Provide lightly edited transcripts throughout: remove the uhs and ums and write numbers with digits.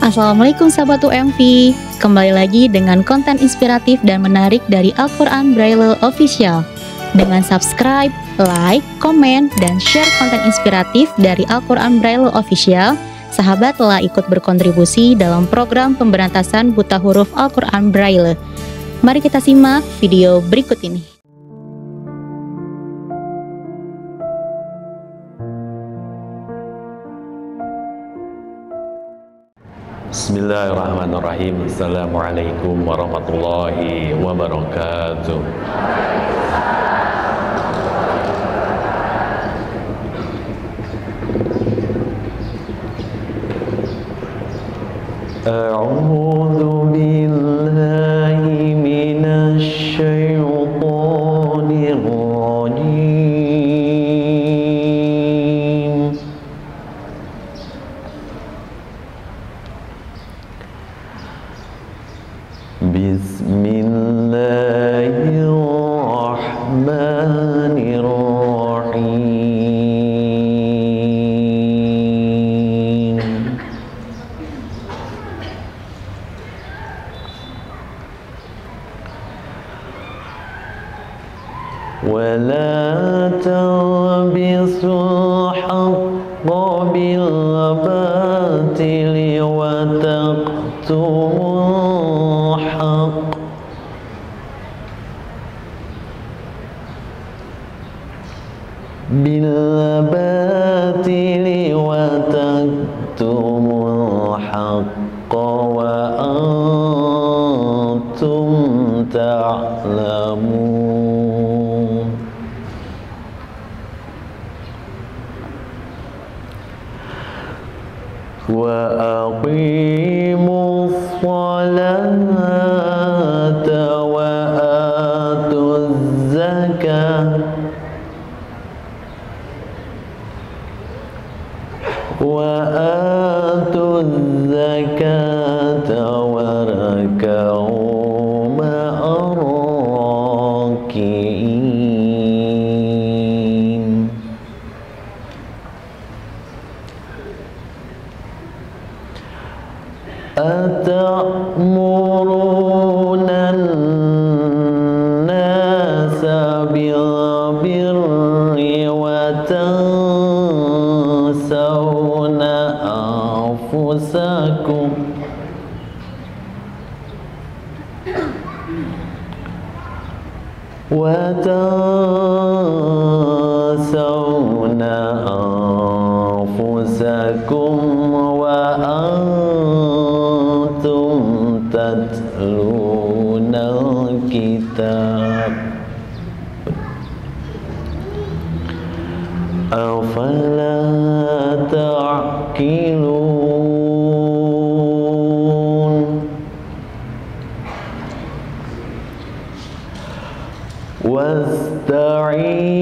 Assalamualaikum sahabat UMV. Kembali lagi dengan konten inspiratif dan menarik dari Al-Quran Braille Official. Dengan subscribe, like, komen, dan share konten inspiratif dari Al-Quran Braille Official, sahabat telah ikut berkontribusi dalam program pemberantasan buta huruf Al-Quran Braille. Mari kita simak video berikut ini. Bismillahirrahmanirrahim. Assalamualaikum warahmatullahi wabarakatuh. A'udzu billahi minasy syaithanir rajim. Bismillahirrahmanirrahim. ولا تلبسوا الحق بالباطل وتكتموا الحق وأنتم تعلمون. وأقيموا الصلاة وآتوا الزكاة واركعوا مع الراكعين. أتأمرون الناس بالبر وتنسون أنفسكم وأنتم تتلون الكتاب أفلا تعقلون.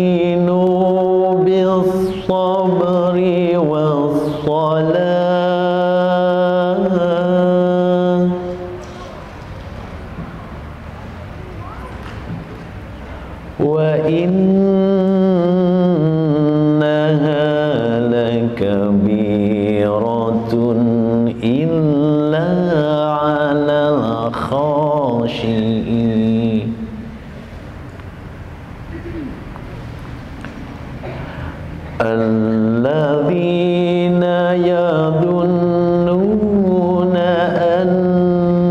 واستعينوا بالصبر والصلاة وإنها لكبيرة إلا على الخاشعين. الذين يظنون أنهم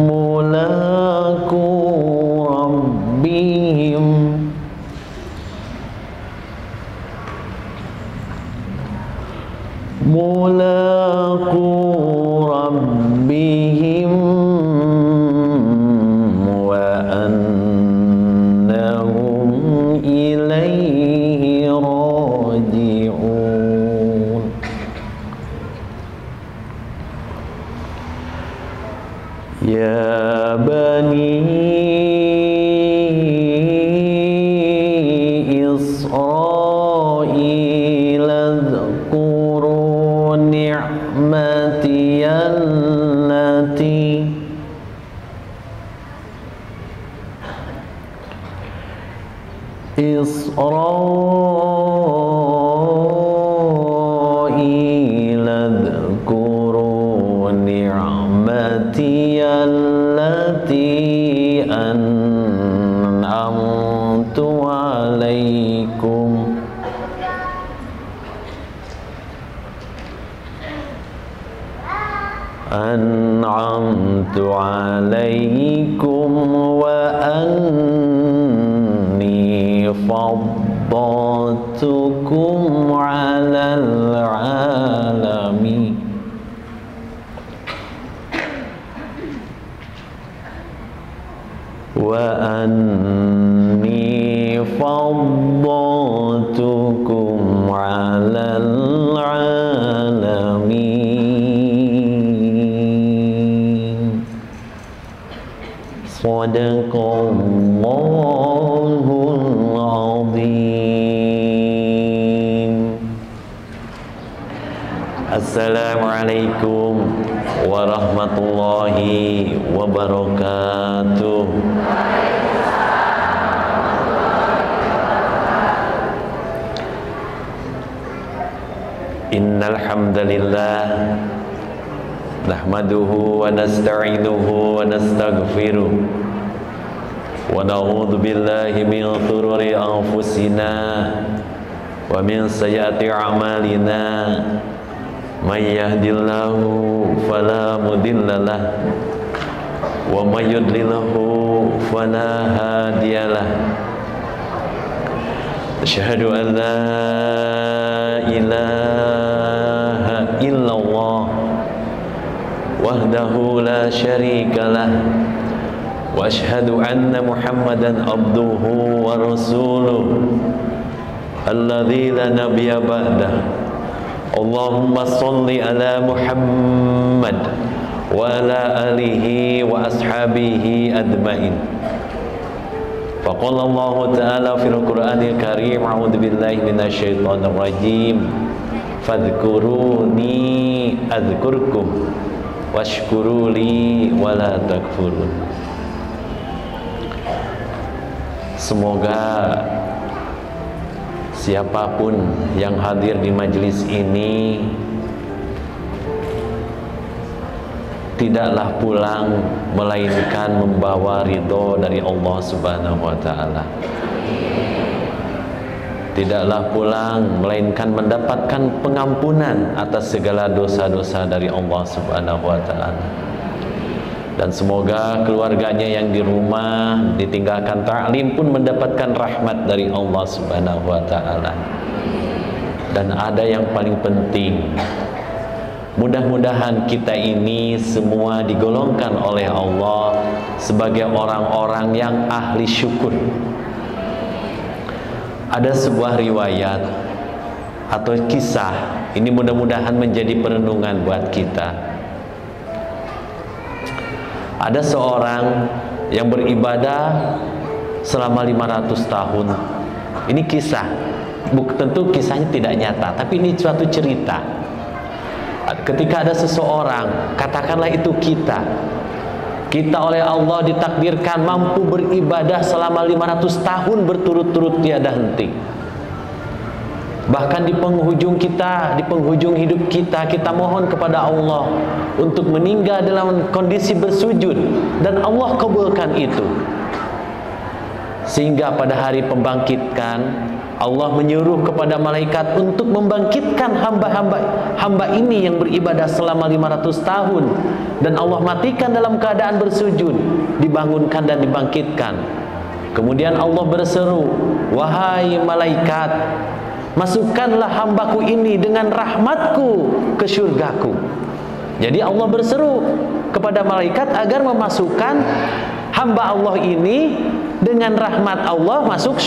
ملاقو ربهم وأنهم إليه راجعون. يا بني إسرائيل اذكروا نعمتي التي إسرائيل اذكروا نعمتي التي أنعمت عليكم وأني فضلتكم على العالمين Sadaqallahul azim. Assalamualaikum warahmatullahi wabarakatuh. Innal hamdalillah nahmaduhu wa nasta'inuhu wa nastaghfiruh wa na'udzu billahi min shururi anfusina wa min sayyiati a'malina may yahdihillahu fala mudhillalah wa may yudlilhu fala hadiyalah. Asyhadu an la ilaha illallah wahdahu la syarikalah wa asyhadu anna Muhammadan abduhu wa rasuluh alladzi la nabiyya ba'dah. Allahumma shalli ala Muhammad wa ala alihi wa ashabihi ajmain. Faqala Allah Ta'ala fil Qur'anil Karim, a'udzu billahi minasyaitonir rajim. Fadhkuruni adzkurkum washkuruli wala takfurun. Semoga siapapun yang hadir di majelis ini tidaklah pulang melainkan membawa ridho dari Allah Subhanahu wa Ta'ala. Tidaklah pulang melainkan mendapatkan pengampunan atas segala dosa-dosa dari Allah Subhanahu wa Ta'ala. Dan semoga keluarganya yang di rumah ditinggalkan ta'lim pun mendapatkan rahmat dari Allah Subhanahu wa Ta'ala. Dan ada yang paling penting, mudah-mudahan kita ini semua digolongkan oleh Allah sebagai orang-orang yang ahli syukur. Ada sebuah riwayat atau kisah, ini mudah-mudahan menjadi perenungan buat kita. Ada seorang yang beribadah selama 500 tahun. Ini kisah, tentu kisahnya tidak nyata, tapi ini suatu cerita. Ketika ada seseorang, katakanlah itu kita oleh Allah ditakdirkan mampu beribadah selama 500 tahun berturut-turut tiada henti. Bahkan di penghujung hidup kita mohon kepada Allah untuk meninggal dalam kondisi bersujud, dan Allah kabulkan itu. Sehingga pada hari pembangkitkan, Allah menyuruh kepada malaikat untuk membangkitkan hamba ini yang beribadah selama 500 tahun, dan Allah matikan dalam keadaan bersujud, dibangunkan dan dibangkitkan. Kemudian Allah berseru, wahai malaikat, masukkanlah hambaku ini dengan rahmatku ke surgaku. Jadi Allah berseru kepada malaikat agar memasukkan hamba Allah ini dengan rahmat Allah masuk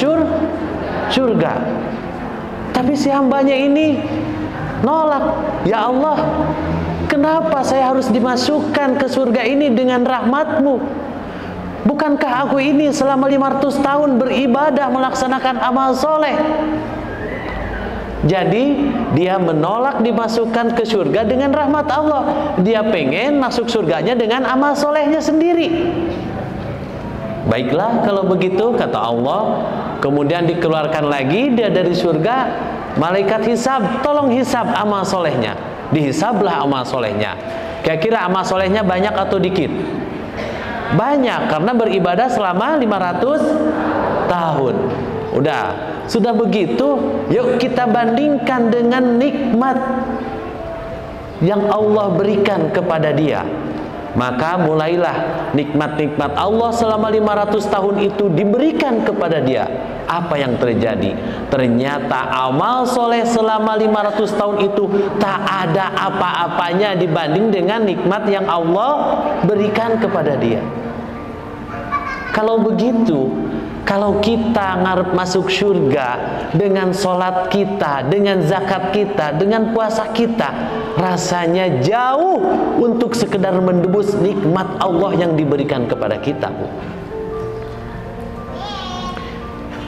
surga. Tapi si hambanya ini nolak. Ya Allah, kenapa saya harus dimasukkan ke surga ini dengan rahmatmu? Bukankah aku ini selama 500 tahun beribadah melaksanakan amal soleh? Jadi dia menolak dimasukkan ke surga dengan rahmat Allah. Dia pengen masuk surganya dengan amal solehnya sendiri. Baiklah kalau begitu, kata Allah. Kemudian dikeluarkan lagi dia dari surga, malaikat hisab, tolong hisab amal solehnya. Dihisablah amal solehnya. Kira-kira amal solehnya banyak atau dikit? Banyak, karena beribadah selama 500 tahun. Udah, sudah begitu, yuk kita bandingkan dengan nikmat yang Allah berikan kepada dia. Maka mulailah nikmat-nikmat Allah selama 500 tahun itu diberikan kepada dia. Apa yang terjadi? Ternyata amal soleh selama 500 tahun itu tak ada apa-apanya dibanding dengan nikmat yang Allah berikan kepada dia. Kalau begitu, kalau kita ngarep masuk surga dengan sholat kita, dengan zakat kita, dengan puasa kita, rasanya jauh untuk sekedar mendebus nikmat Allah yang diberikan kepada kita.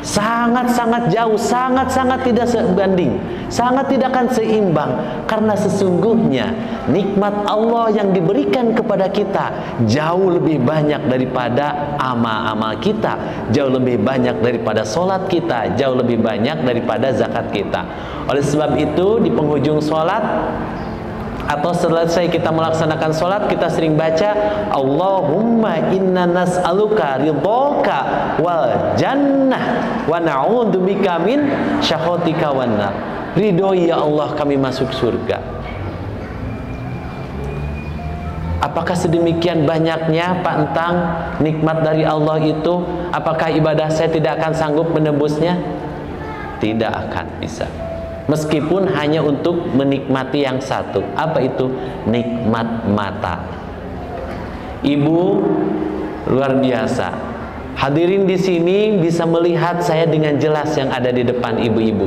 Sangat-sangat jauh, sangat-sangat tidak sebanding, sangat tidak akan seimbang. Karena sesungguhnya nikmat Allah yang diberikan kepada kita jauh lebih banyak daripada amal-amal kita, jauh lebih banyak daripada sholat kita, jauh lebih banyak daripada zakat kita. Oleh sebab itu, di penghujung sholat atau selesai kita melaksanakan sholat, kita sering baca Allahumma inna nas'aluka ridhaka wal jannah wa na'udzubika min syakhatika wan nar. Ridhoi ya Allah kami masuk surga. Apakah sedemikian banyaknya Pak Entang nikmat dari Allah itu? Apakah ibadah saya tidak akan sanggup menebusnya? Tidak akan bisa. Meskipun hanya untuk menikmati yang satu. Apa itu? Nikmat mata. Ibu luar biasa. Hadirin di sini bisa melihat saya dengan jelas yang ada di depan ibu-ibu.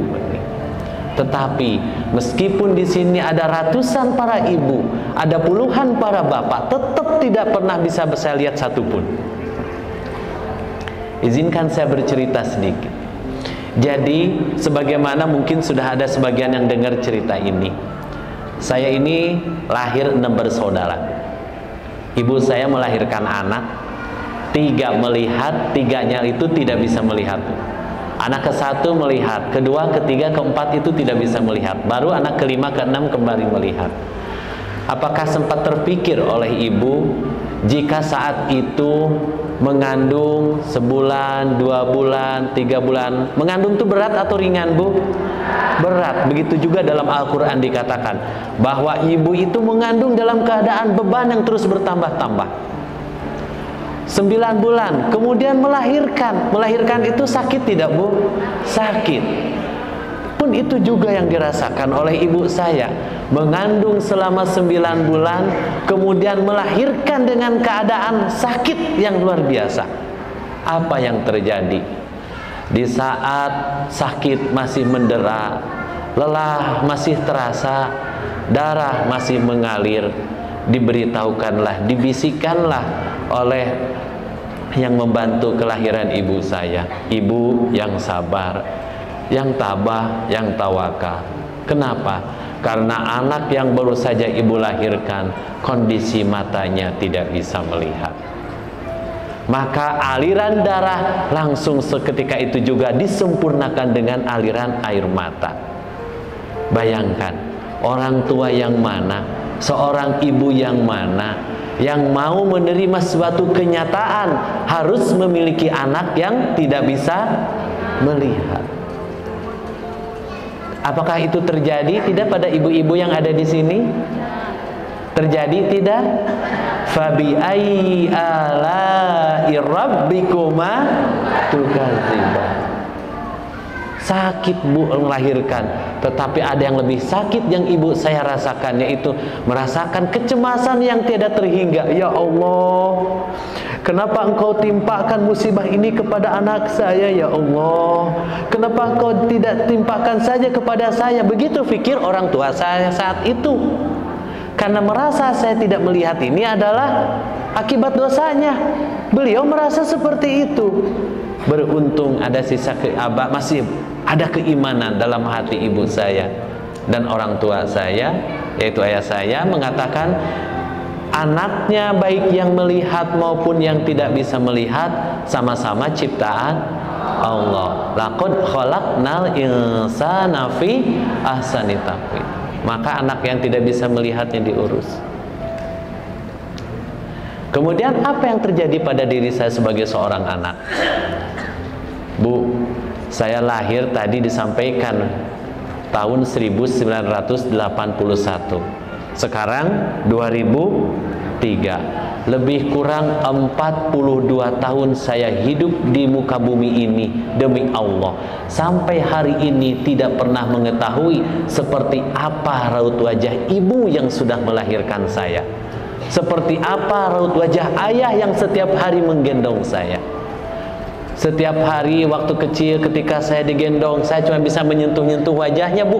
Tetapi meskipun di sini ada ratusan para ibu, ada puluhan para bapak, tetap tidak pernah bisa saya lihat satupun. Izinkan saya bercerita sedikit. Jadi, sebagaimana mungkin sudah ada sebagian yang dengar cerita ini, saya ini lahir 6 bersaudara. Ibu saya melahirkan anak, 3 melihat, 3-nya itu tidak bisa melihat. Anak ke-1 melihat, kedua, ketiga, keempat itu tidak bisa melihat. Baru anak ke-5, ke-6 kembali melihat. Apakah sempat terpikir oleh ibu jika saat itu mengandung sebulan, 2 bulan, 3 bulan, mengandung itu berat atau ringan, Bu? Berat. Begitu juga dalam Al-Quran dikatakan bahwa ibu itu mengandung dalam keadaan beban yang terus bertambah-tambah. 9 bulan, kemudian melahirkan. Melahirkan itu sakit tidak, Bu? Sakit. Pun itu juga yang dirasakan oleh ibu saya. Mengandung selama 9 bulan, kemudian melahirkan dengan keadaan sakit yang luar biasa. Apa yang terjadi? Di saat sakit masih mendera, lelah masih terasa, darah masih mengalir, diberitahukanlah, dibisikkanlah oleh yang membantu kelahiran ibu saya, ibu yang sabar, yang tabah, yang tawakal. Kenapa? Karena anak yang baru saja ibu lahirkan, kondisi matanya tidak bisa melihat. Maka aliran darah langsung seketika itu juga disempurnakan dengan aliran air mata. Bayangkan, orang tua yang mana, seorang ibu yang mana yang mau menerima suatu kenyataan harus memiliki anak yang tidak bisa melihat. Apakah itu terjadi? Tidak pada ibu-ibu yang ada di sini? Terjadi tidak? Fabi ayyi ala'i rabbikuma tukadziban. Sakit, Bu, melahirkan, tetapi ada yang lebih sakit yang ibu saya rasakan, yaitu merasakan kecemasan yang tidak terhingga. Ya Allah, kenapa Engkau timpakan musibah ini kepada anak saya, ya Allah? Kenapa Engkau tidak timpakan saja kepada saya? Begitu pikir orang tua saya saat itu. Karena merasa saya tidak melihat ini adalah akibat dosanya. Beliau merasa seperti itu. Beruntung ada sisa masih ada keimanan dalam hati ibu saya dan orang tua saya, yaitu ayah saya, mengatakan anaknya baik yang melihat maupun yang tidak bisa melihat sama-sama ciptaan Allah. Laqad khalaqnal insana fi ahsani taqwim. Maka anak yang tidak bisa melihatnya diurus. Kemudian apa yang terjadi pada diri saya sebagai seorang anak? Bu, saya lahir tadi disampaikan tahun 1981. Sekarang 2003. Lebih kurang 42 tahun saya hidup di muka bumi ini demi Allah. Sampai hari ini tidak pernah mengetahui seperti apa raut wajah ibu yang sudah melahirkan saya. Seperti apa raut wajah ayah yang setiap hari menggendong saya. Setiap hari waktu kecil ketika saya digendong, saya cuma bisa menyentuh-nyentuh wajahnya, Bu.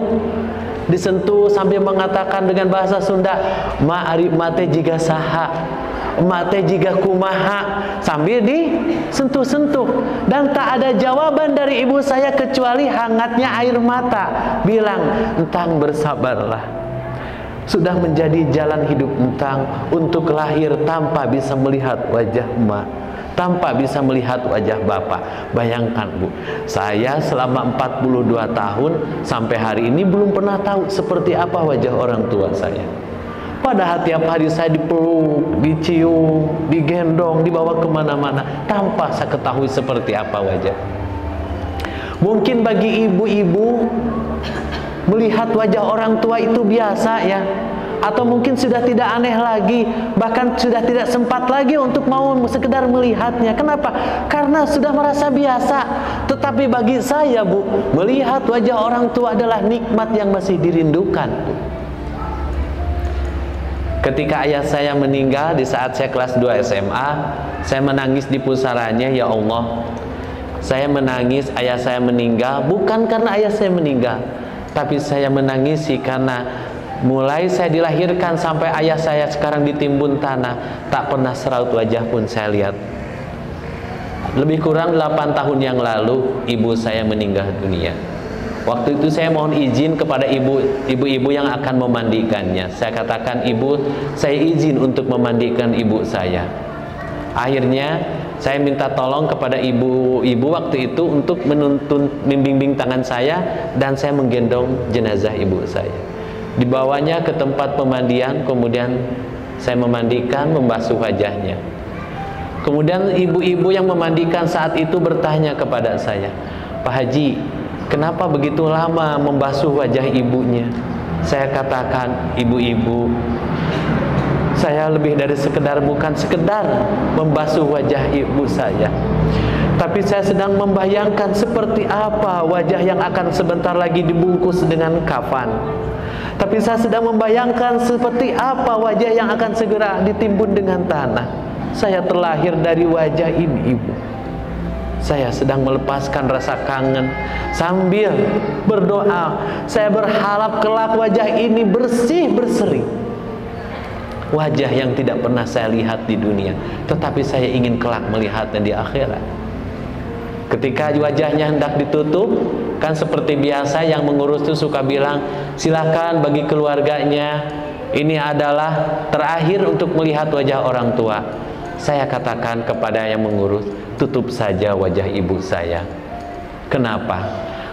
Disentuh sambil mengatakan dengan bahasa Sunda, "Ma ari mate jiga saha, mate jiga kumaha," sambil disentuh-sentuh. Dan tak ada jawaban dari ibu saya kecuali hangatnya air mata. Bilang, "Entang bersabarlah. Sudah menjadi jalan hidup entang untuk lahir tanpa bisa melihat wajah emak, tanpa bisa melihat wajah bapak." Bayangkan, Bu, saya selama 42 tahun sampai hari ini belum pernah tahu seperti apa wajah orang tua saya. Padahal tiap hari saya dipeluk, dicium, digendong, dibawa kemana-mana tanpa saya ketahui seperti apa wajah. Mungkin bagi ibu-ibu melihat wajah orang tua itu biasa ya, atau mungkin sudah tidak aneh lagi, bahkan sudah tidak sempat lagi untuk mau sekedar melihatnya. Kenapa? Karena sudah merasa biasa. Tetapi bagi saya, Bu, melihat wajah orang tua adalah nikmat yang masih dirindukan. Ketika ayah saya meninggal di saat saya kelas 2 SMA, saya menangis di pusaranya. Ya Allah, saya menangis ayah saya meninggal bukan karena ayah saya meninggal, tapi saya menangisi karena mulai saya dilahirkan sampai ayah saya sekarang ditimbun tanah, tak pernah seraut wajah pun saya lihat. Lebih kurang 8 tahun yang lalu ibu saya meninggal dunia. Waktu itu saya mohon izin kepada ibu-ibu yang akan memandikannya. Saya katakan, "Ibu, saya izin untuk memandikan ibu saya." Akhirnya saya minta tolong kepada ibu-ibu waktu itu untuk menuntun, membimbing tangan saya, dan saya menggendong jenazah ibu saya. Dibawanya ke tempat pemandian, kemudian saya memandikan, membasuh wajahnya. Kemudian ibu-ibu yang memandikan saat itu bertanya kepada saya, "Pak Haji, kenapa begitu lama membasuh wajah ibunya?" Saya katakan, "Ibu-ibu, saya lebih dari bukan sekedar membasuh wajah ibu saya, tapi saya sedang membayangkan seperti apa wajah yang akan sebentar lagi dibungkus dengan kafan. Tapi saya sedang membayangkan seperti apa wajah yang akan segera ditimbun dengan tanah. Saya terlahir dari wajah ini, Ibu. Saya sedang melepaskan rasa kangen sambil berdoa. Saya berharap kelak wajah ini bersih berseri. Wajah yang tidak pernah saya lihat di dunia, tetapi saya ingin kelak melihatnya di akhirat." Ketika wajahnya hendak ditutup, kan seperti biasa yang mengurus itu suka bilang, "Silakan bagi keluarganya, ini adalah terakhir untuk melihat wajah orang tua." Saya katakan kepada yang mengurus, "Tutup saja wajah ibu saya." Kenapa?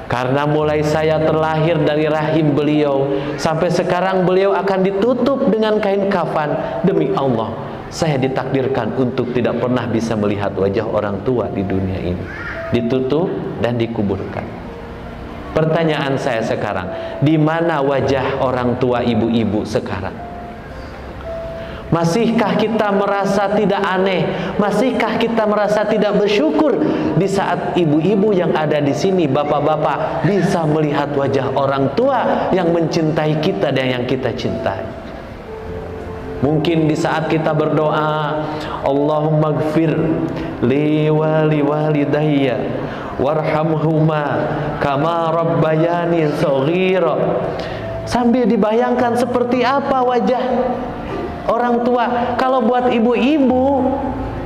Karena mulai saya terlahir dari rahim beliau sampai sekarang beliau akan ditutup dengan kain kafan. Demi Allah, saya ditakdirkan untuk tidak pernah bisa melihat wajah orang tua di dunia ini. Ditutup dan dikuburkan. Pertanyaan saya sekarang, di mana wajah orang tua ibu-ibu sekarang? Masihkah kita merasa tidak aneh? Masihkah kita merasa tidak bersyukur di saat ibu-ibu yang ada di sini, bapak-bapak, bisa melihat wajah orang tua yang mencintai kita dan yang kita cintai? Mungkin di saat kita berdoa, "Allahumma gfir li walidayya warhamhuma kama rabbayani shaghira," sambil dibayangkan seperti apa wajah orang tua. Kalau buat ibu-ibu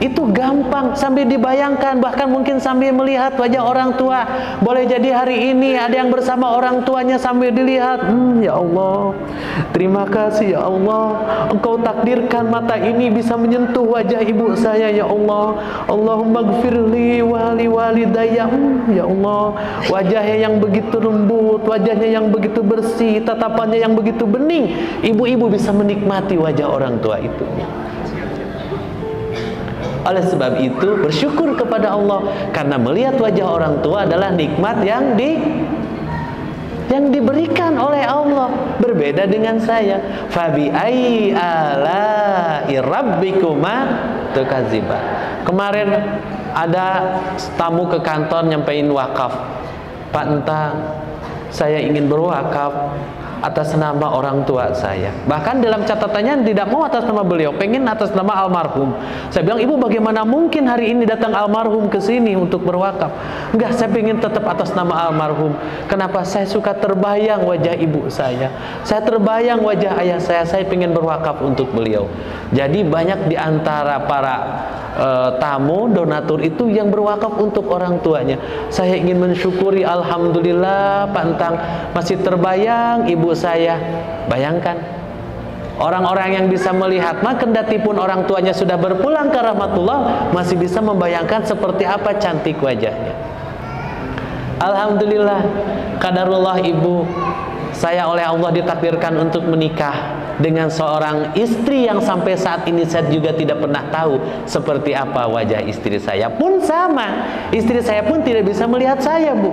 Itu gampang, sambil dibayangkan, bahkan mungkin sambil melihat wajah orang tua. Boleh jadi hari ini ada yang bersama orang tuanya sambil dilihat, ya Allah, terima kasih ya Allah, Engkau takdirkan mata ini bisa menyentuh wajah ibu saya ya Allah. Allahumma gfirli wali walidayya. Ya Allah, wajahnya yang begitu lembut, wajahnya yang begitu bersih, tatapannya yang begitu bening. Ibu-ibu bisa menikmati wajah orang tua itu. Oleh sebab itu bersyukur kepada Allah, karena melihat wajah orang tua adalah nikmat yang diberikan oleh Allah. Berbeda dengan saya. Fabi ayyi ala'i rabbikuma tukadziban. Kemarin ada tamu ke kantor nyampein wakaf. Pak Entang, saya ingin berwakaf atas nama orang tua saya. Bahkan dalam catatannya tidak mau atas nama beliau, pengen atas nama almarhum. Saya bilang, ibu bagaimana mungkin hari ini datang almarhum ke sini untuk berwakaf? Enggak, saya pengen tetap atas nama almarhum. Kenapa? Saya suka terbayang wajah ibu saya terbayang wajah ayah saya pengen berwakaf untuk beliau. Jadi banyak di antara para tamu, donatur itu yang berwakaf untuk orang tuanya. Saya ingin mensyukuri, alhamdulillah Pak Entang masih terbayang ibu saya. Bayangkan, orang-orang yang bisa melihat, maka kendati pun orang tuanya sudah berpulang ke rahmatullah, masih bisa membayangkan seperti apa cantik wajahnya. Alhamdulillah, qadarullah ibu saya oleh Allah ditakdirkan untuk menikah dengan seorang istri yang sampai saat ini saya juga tidak pernah tahu seperti apa wajah istri saya. Pun sama, istri saya pun tidak bisa melihat saya, Bu.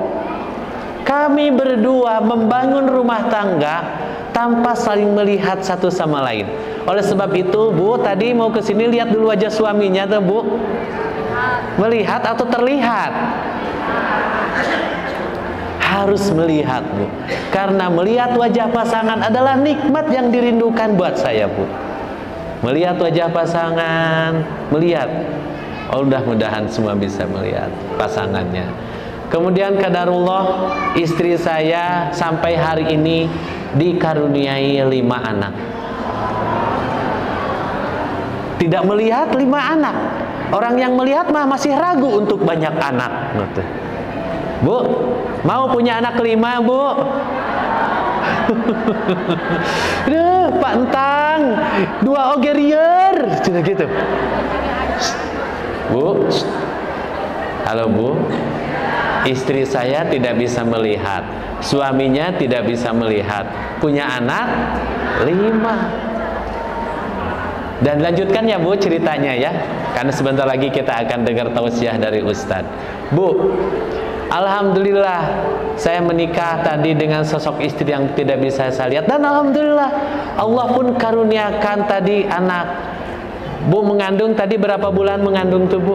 Kami berdua membangun rumah tangga tanpa saling melihat satu sama lain. Oleh sebab itu, Bu, tadi mau ke sini lihat dulu wajah suaminya tuh, Bu. Melihat atau terlihat? Harus melihat, Bu. Karena melihat wajah pasangan adalah nikmat yang dirindukan buat saya, Bu. Melihat wajah pasangan, melihat. Oh, mudah-mudahan semua bisa melihat pasangannya. Kemudian qadarullah, istri saya sampai hari ini dikaruniai 5 anak. Tidak melihat 5 anak. Orang yang melihat mah masih ragu untuk banyak anak. Bu, mau punya anak 5, Bu? Pak Entang, 2 ogerier, gitu. Bu, halo Bu. Istri saya tidak bisa melihat, suaminya tidak bisa melihat, punya anak 5. Dan lanjutkan ya Bu ceritanya ya, karena sebentar lagi kita akan dengar tausiah dari Ustadz. Bu, alhamdulillah saya menikah tadi dengan sosok istri yang tidak bisa saya lihat, dan alhamdulillah Allah pun karuniakan tadi anak. Bu mengandung tadi berapa bulan mengandung tuh, Bu?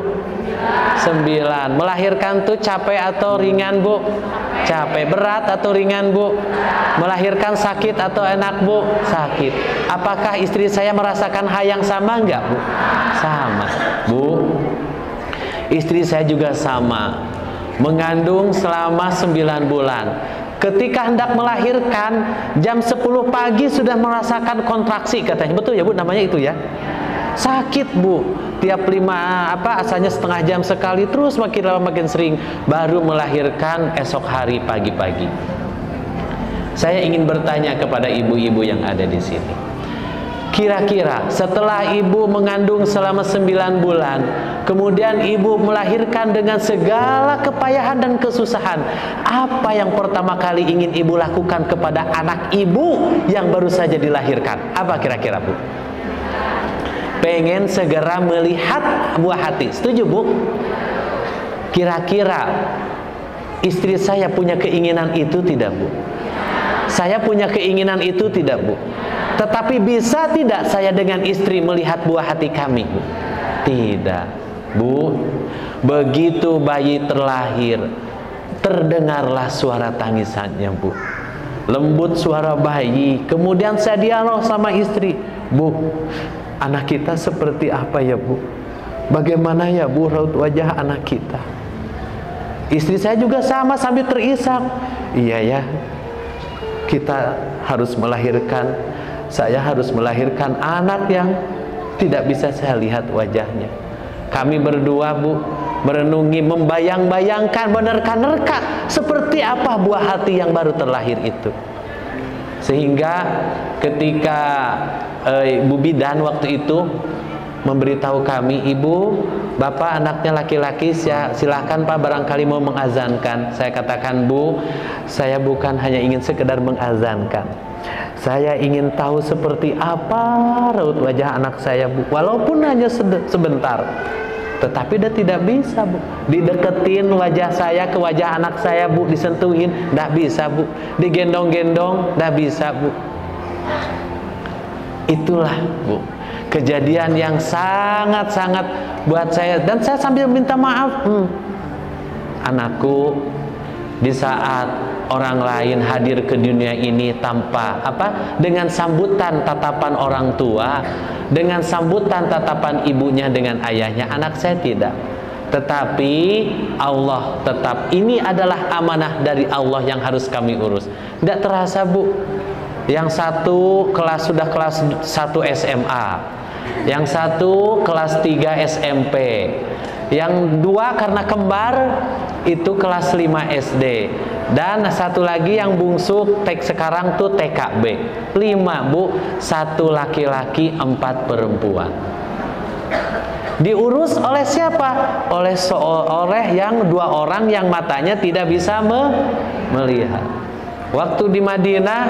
9. Melahirkan tuh capek atau ringan, Bu? Capek. Berat atau ringan, Bu? Melahirkan sakit atau enak, Bu? Sakit. Apakah istri saya merasakan hal yang sama enggak, Bu? Sama. Bu, istri saya juga sama, mengandung selama 9 bulan. Ketika hendak melahirkan, jam 10 pagi sudah merasakan kontraksi katanya. Betul ya, Bu? Namanya itu ya? Sakit, Bu. Tiap asalnya setengah jam sekali, terus makin lama makin sering, baru melahirkan esok hari pagi-pagi. Saya ingin bertanya kepada ibu-ibu yang ada di sini. Kira-kira setelah ibu mengandung selama 9 bulan, kemudian ibu melahirkan dengan segala kepayahan dan kesusahan, apa yang pertama kali ingin ibu lakukan kepada anak ibu yang baru saja dilahirkan? Apa kira-kira, Bu? Pengen segera melihat buah hati. Setuju, Bu? Kira-kira istri saya punya keinginan itu tidak, Bu? Saya punya keinginan itu tidak, Bu? Tetapi bisa tidak saya dengan istri melihat buah hati kami, Bu? Tidak, Bu. Begitu bayi terlahir, terdengarlah suara tangisannya, Bu. Lembut suara bayi. Kemudian saya dialog sama istri, Bu, anak kita seperti apa ya, Bu? Bagaimana ya, Bu, raut wajah anak kita? Istri saya juga sama sambil terisak. Iya ya, kita harus melahirkan, saya harus melahirkan anak yang tidak bisa saya lihat wajahnya. Kami berdua, Bu, merenungi, membayang-bayangkan, menerka-nerka seperti apa buah hati yang baru terlahir itu. Sehingga ketika Ibu Bidan waktu itu memberitahu kami, Ibu, Bapak anaknya laki-laki, silahkan Pak, barangkali mau mengazankan. Saya katakan, Bu, saya bukan hanya ingin sekedar mengazankan, saya ingin tahu seperti apa raut wajah anak saya, Bu, walaupun hanya sebentar. Tetapi dia tidak bisa, Bu, dideketin wajah saya ke wajah anak saya, Bu, disentuhin, tidak bisa, Bu, digendong-gendong, tidak bisa, Bu. Itulah, Bu, kejadian yang sangat-sangat buat saya, dan saya sambil minta maaf, anakku, di saat orang lain hadir ke dunia ini tanpa dengan sambutan tatapan orang tua, dengan sambutan tatapan ibunya dengan ayahnya, anak saya tidak. Tetapi Allah tetap, ini adalah amanah dari Allah yang harus kami urus. Tidak terasa, Bu, yang satu sudah kelas 1 SMA, yang satu kelas 3 SMP, yang dua karena kembar itu kelas 5 SD, dan satu lagi yang bungsu sekarang tuh TKB. 5, Bu, 1 laki-laki 4 perempuan. Diurus oleh siapa? Oleh yang 2 orang yang matanya tidak bisa melihat. Waktu di Madinah,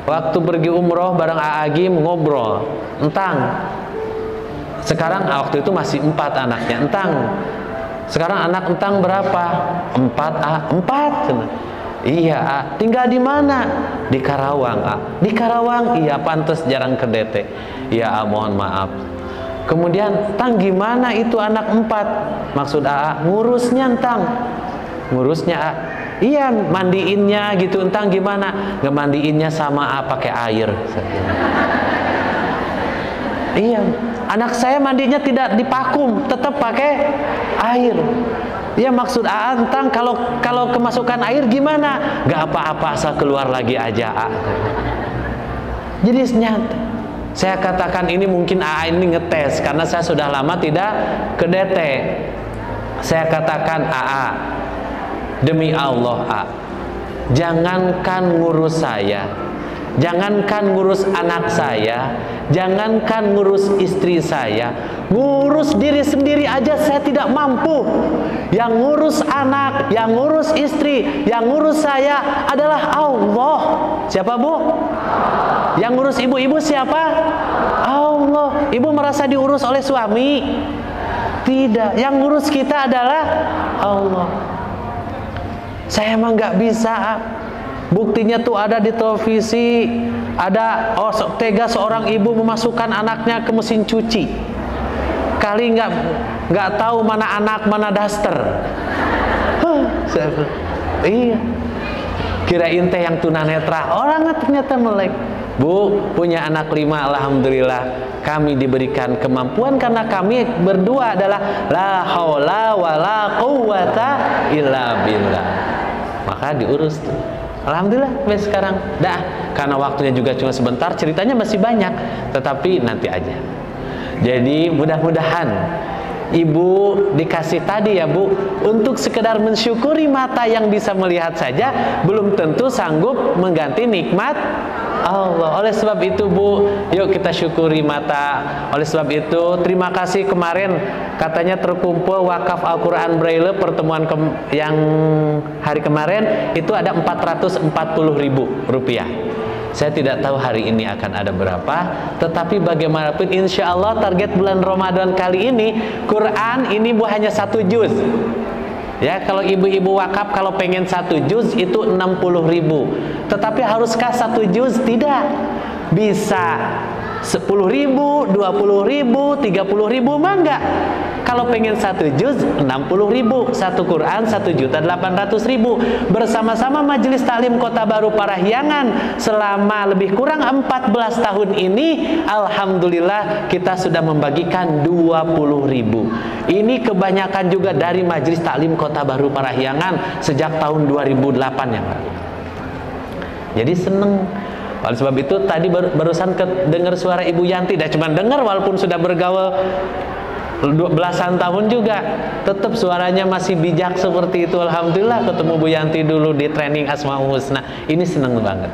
waktu pergi umroh bareng Aagim, ngobrol tentang sekarang, waktu itu masih 4 anaknya. Sekarang anak entang berapa? 4. Iya, tinggal di mana? Di Karawang, Di Karawang, iya, pantas jarang ke DT. Iya, mohon maaf. Kemudian, tang gimana itu anak 4? Maksud ngurusnya entang. Ngurusnya iya, mandiinnya gitu, entang gimana? Ngemandiinnya sama pakai air. Iya, anak saya mandinya tidak dipakum, tetap pakai air. Ya, maksud entang kalau kemasukan air gimana? Gak apa-apa, asal keluar lagi aja. Jadi nyata. Saya katakan ini mungkin ini ngetes karena saya sudah lama tidak ke DT. Saya katakan demi Allah, jangankan ngurus saya, jangankan ngurus anak saya, jangankan ngurus istri saya, ngurus diri sendiri aja saya tidak mampu. Yang ngurus anak, yang ngurus istri, yang ngurus saya adalah Allah. Siapa, Bu? Yang ngurus ibu-ibu siapa? Allah. Ibu merasa diurus oleh suami? Tidak. Yang ngurus kita adalah Allah. Saya emang nggak bisa. Buktinya tuh ada di televisi, ada tega seorang ibu memasukkan anaknya ke mesin cuci. Kali nggak tahu mana anak mana daster. Iya. Kirain teh yang tunanetra, orang ternyata melek. Bu, punya anak 5, alhamdulillah. Kami diberikan kemampuan karena kami berdua adalah la haula wala quwata illa billah. Maka diurus tuh. Alhamdulillah sampai sekarang. Karena waktunya juga cuma sebentar, ceritanya masih banyak, tetapi nanti aja. Jadi mudah-mudahan Ibu dikasih tadi ya, Bu, untuk sekedar mensyukuri mata yang bisa melihat saja belum tentu sanggup mengganti nikmat Allah. Oleh sebab itu, Bu, yuk kita syukuri mata. Oleh sebab itu, terima kasih kemarin katanya terkumpul wakaf Al-Quran Braille pertemuan yang hari kemarin itu ada 440.000 rupiah. Saya tidak tahu hari ini akan ada berapa, tetapi bagaimanapun insya Allah target bulan Ramadan kali ini Quran ini Bu hanya 1 juz. Ya, kalau ibu-ibu wakaf kalau pengen 1 juz itu 60.000. Tetapi haruskah 1 juz? Tidak. Bisa 10.000, 20.000, 30.000 mah enggak. Kalau pengen 1 juz 60.000, 1 Quran 1.800.000. Bersama-sama Majelis Taklim Kota Baru Parahyangan selama lebih kurang 14 tahun ini, alhamdulillah kita sudah membagikan 20.000. Ini kebanyakan juga dari Majelis Taklim Kota Baru Parahyangan sejak tahun 2008 yang lalu. Jadi seneng. Oleh sebab itu tadi barusan dengar suara Ibu Yanti, dah cuma dengar walaupun sudah bergaul belasan tahun juga tetap suaranya masih bijak seperti itu. Alhamdulillah ketemu Bu Yanti dulu di training Asmaul Husna, ini seneng banget.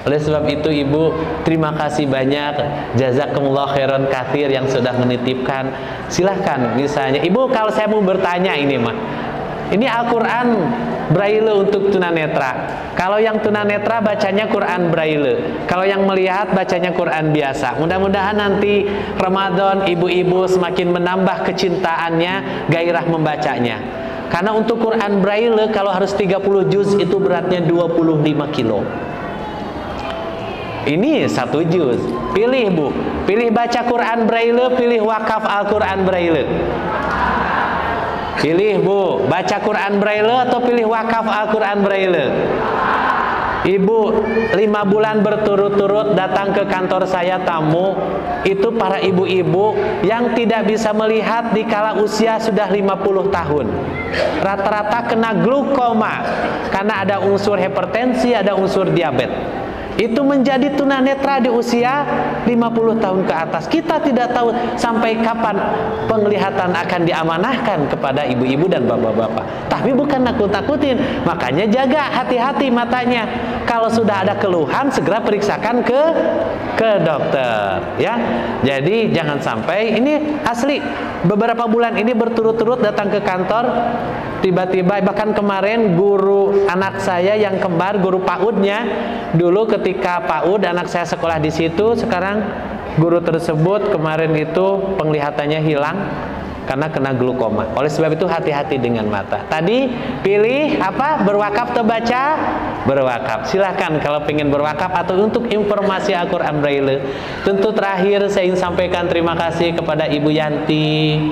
Oleh sebab itu Ibu, terima kasih banyak, jazakumullah khairan katsir yang sudah menitipkan. Silahkan misalnya Ibu, kalau saya mau bertanya ini mah, ini Al-Quran Braille untuk tunanetra. Kalau yang tunanetra bacanya Quran Braille, kalau yang melihat bacanya Quran biasa. Mudah-mudahan nanti Ramadan ibu-ibu semakin menambah kecintaannya, gairah membacanya. Karena untuk Quran Braille kalau harus 30 juz itu beratnya 25 kilo. Ini 1 juz. Pilih Bu, pilih baca Quran Braille, pilih wakaf Al-Quran Braille. Pilih Bu, baca Quran Braille atau pilih wakaf Al-Quran Braille? Ibu 5 bulan berturut-turut datang ke kantor saya tamu, itu para ibu-ibu yang tidak bisa melihat di kala usia sudah 50 tahun. Rata-rata kena glukoma karena ada unsur hipertensi, ada unsur diabetes. Itu menjadi tunanetra di usia 50 tahun ke atas. Kita tidak tahu sampai kapan penglihatan akan diamanahkan kepada ibu-ibu dan bapak-bapak. Tapi bukan nakut-nakutin, makanya jaga hati-hati matanya. Kalau sudah ada keluhan segera periksakan ke dokter, ya. Jadi jangan sampai, ini asli beberapa bulan ini berturut-turut datang ke kantor, tiba-tiba bahkan kemarin guru anak saya yang kembar, guru PAUD-nya dulu ketika PAUD anak saya sekolah di situ, sekarang guru tersebut kemarin itu penglihatannya hilang karena kena glukoma. Oleh sebab itu hati-hati dengan mata. Tadi pilih apa? Berwakaf atau baca? Berwakaf. Silahkan kalau ingin berwakaf atau untuk informasi Al-Quran Braille. Tentu terakhir saya ingin sampaikan terima kasih kepada Ibu Yanti.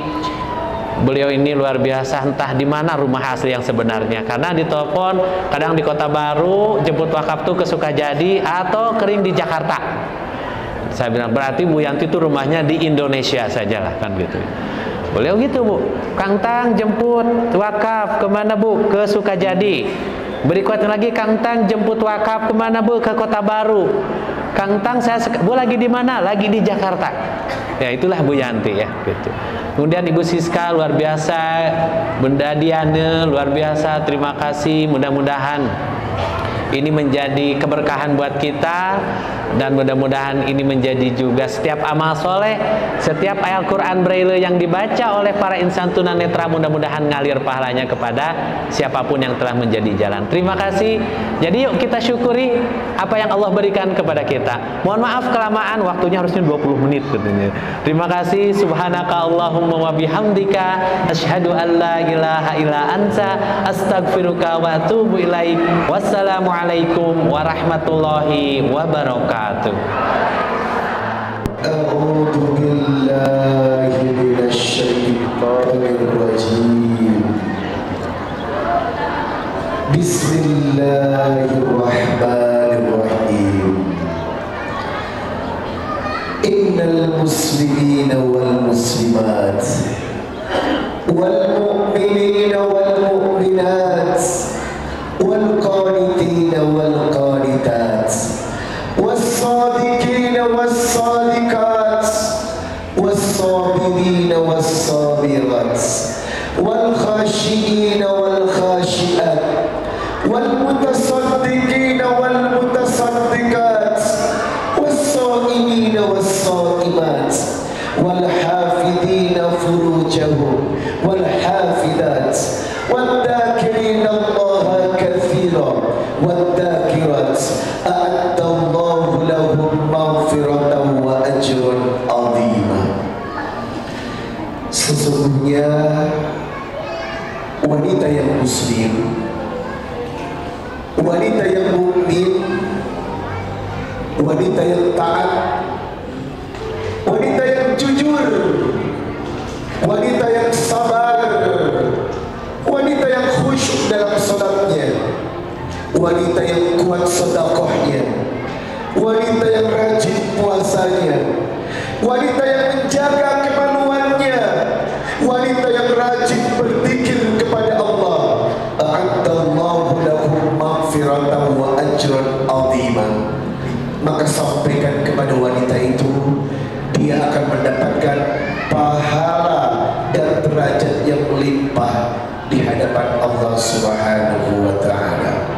Beliau ini luar biasa, entah di mana rumah asli yang sebenarnya. Karena ditelepon kadang di Kota Baru, jemput wakaf tuh ke Sukajadi atau kering di Jakarta. Saya bilang berarti Bu Yanti itu rumahnya di Indonesia sajalah kan gitu. Beliau gitu Bu, Kang Tang jemput wakaf kemana Bu? Ke Sukajadi. Berikutnya lagi Kang Tang jemput wakaf kemana Bu? Ke Kota Baru. Kang Tang Bu lagi di mana? Lagi di Jakarta. Ya itulah Bu Yanti ya gitu. Kemudian Ibu Siska luar biasa, Bunda Diane luar biasa, terima kasih. Mudah-mudahan ini menjadi keberkahan buat kita, dan mudah-mudahan ini menjadi juga setiap amal soleh, setiap ayat Quran Braille yang dibaca oleh para insan tunanetra, mudah-mudahan ngalir pahalanya kepada siapapun yang telah menjadi jalan. Terima kasih. Jadi yuk kita syukuri apa yang Allah berikan kepada kita. Mohon maaf kelamaan, waktunya harusnya 20 menit katanya. Terima kasih. Subhanaka Allahumma wa bihamdika asyhadu an la ilaha illa anta astaghfiruka wa atubu ilaik. Wassalamualaikum warahmatullahi wabarakatuh. A'udzu billahi minasy syaithanir rajim. Bismillahirrahmanirrahim. Innal muslimina wal muslimat wal mu'minina wal mu'minat wal qanitina wal qanitat was sadiqina was sadiqat was sabirina was sabirat wal khashiina wal khashiat wal mutasaddiqina wal mutasaddiqat was saimina was saimat wal hafidina furujahum wal hafidat wal dhakirina Allah katsiran wal dhakirat a'adda Allah lahum maghfiratan wa ajran 'azima. Sesungguhnya wanita yang muslim, wanita yang mukmin, wanita yang taat, wanita yang jujur, wanita yang sabar, wanita yang khusyuk dalam salatnya, wanita yang kuat sedekahnya, wanita yang rajin puasanya, wanita yang menjaga kemaluannya, wanita yang rajin berzikir kepada Allah. A'addallahu lahum maghfiratan wa ajran 'azima. Maka sampaikan kepada wanita itu, dia akan mendapatkan pahala Subhanahu wa ta'ala.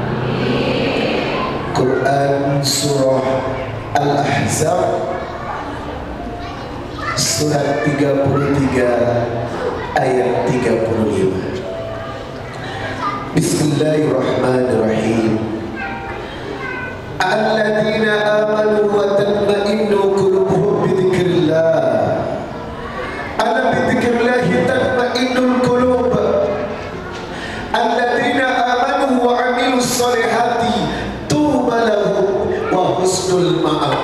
Quran surah Al-Ahzab surat 33 ayat 35. Bismillahirrahmanirrahim. Alladzina amanu wa tatma'innu qulubuhum bi dzikrillah. Ala bi dzikrillah tatma'innul qulub. Alladzina amanu wa 'amilus shalihati tuba lahum wa husnul ma'ab.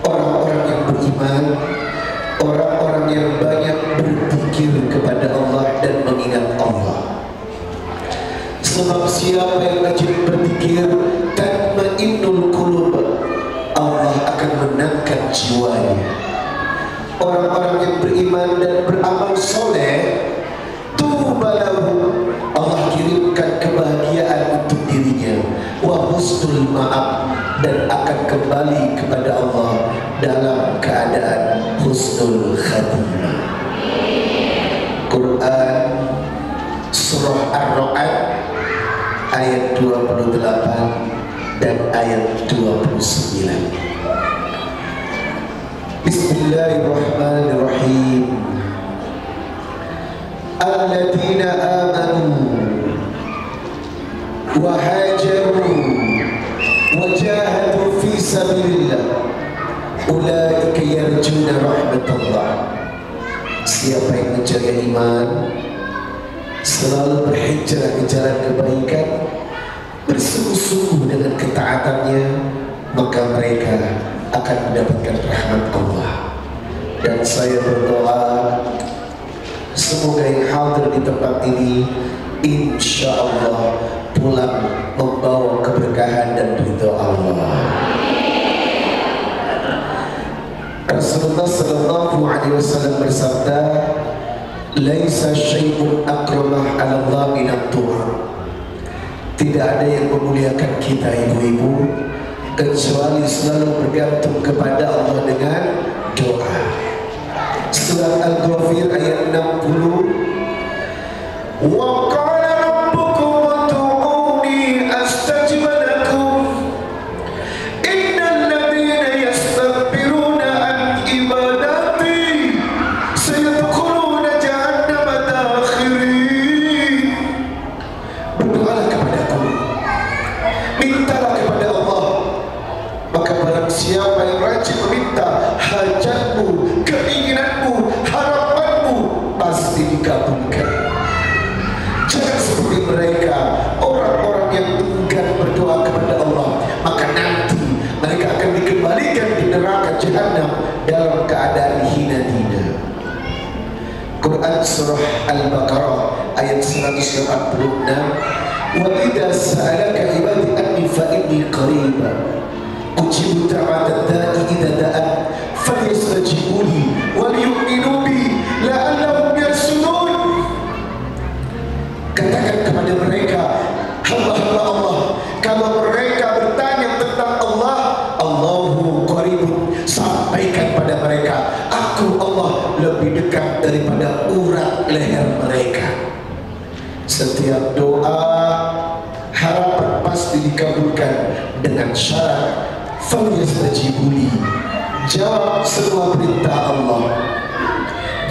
Orang-orang yang beriman, orang-orang yang banyak berzikir kepada Allah dan mengingat Allah. Sebab siapa yang rajin berzikir, tatma'innul qulub, Allah akan menangkan jiwanya. Orang-orang yang beriman dan beramal soleh, tuba lahum, Allah kirimkan kebahagiaan untuk dirinya, wa husnul ma'ab, dan akan kembali kepada Allah dalam keadaan husnul khatimah. Quran surah Ar-Ra'd ayat 28 dan ayat 29. Bismillahirrahmanirrahim. Alladzina amanu wa hajaru wa jahadu fi sabilillah ulaika yarjuna rahmatullah. Siapa yang menjaga iman, selalu berhijrah ke jalan kebaikan, bersungguh-sungguh dengan ketaatannya, maka mereka akan mendapatkan rahmat Allah. Dan saya berdoa semoga yang hadir di tempat ini insya Allah pulang membawa keberkahan dan ridho Allah. Rasulullah sallallahu alaihi wasallam bersabda, "Laisa syai'un akramah 'ala Allah min ad-du'a." Tidak ada yang memuliakan kita ibu-ibu kecuali selalu bergantung kepada Allah dengan doa. Surat Al-Ghafir ayat 60. Wa qala rabbukum ud'uni astajib lakum innal ladzina yastakbiruna an ibadati sayadkhuluna jahannama dakhirin. Berdoalah kepadaku, mintalah kepada Allah, maka barang siapa yang rajin meminta, hajatmu, keinginanmu, harapanmu pasti dikabulkan. Jangan seperti mereka, orang-orang yang enggan berdoa kepada Allah, maka nanti mereka akan dikembalikan di neraka jahanam dalam keadaan hina-hina. Quran surah Al-Baqarah ayat 146. Wa idza sa'alaka ibadi anni fa inni qarib ujibu da'watad da'i idza da'an falyastajibu li wal yu'minu bi la'allahum yarshudun. Katakan kepada mereka, hamba-hamba Allah, kalau mereka bertanya tentang Allah, Allahu qaribun, sampaikan pada mereka, aku Allah lebih dekat daripada urat leher mereka. Setiap doa harapan pasti dikabulkan dengan syarat falyastajibu li, jawab semua perintah Allah,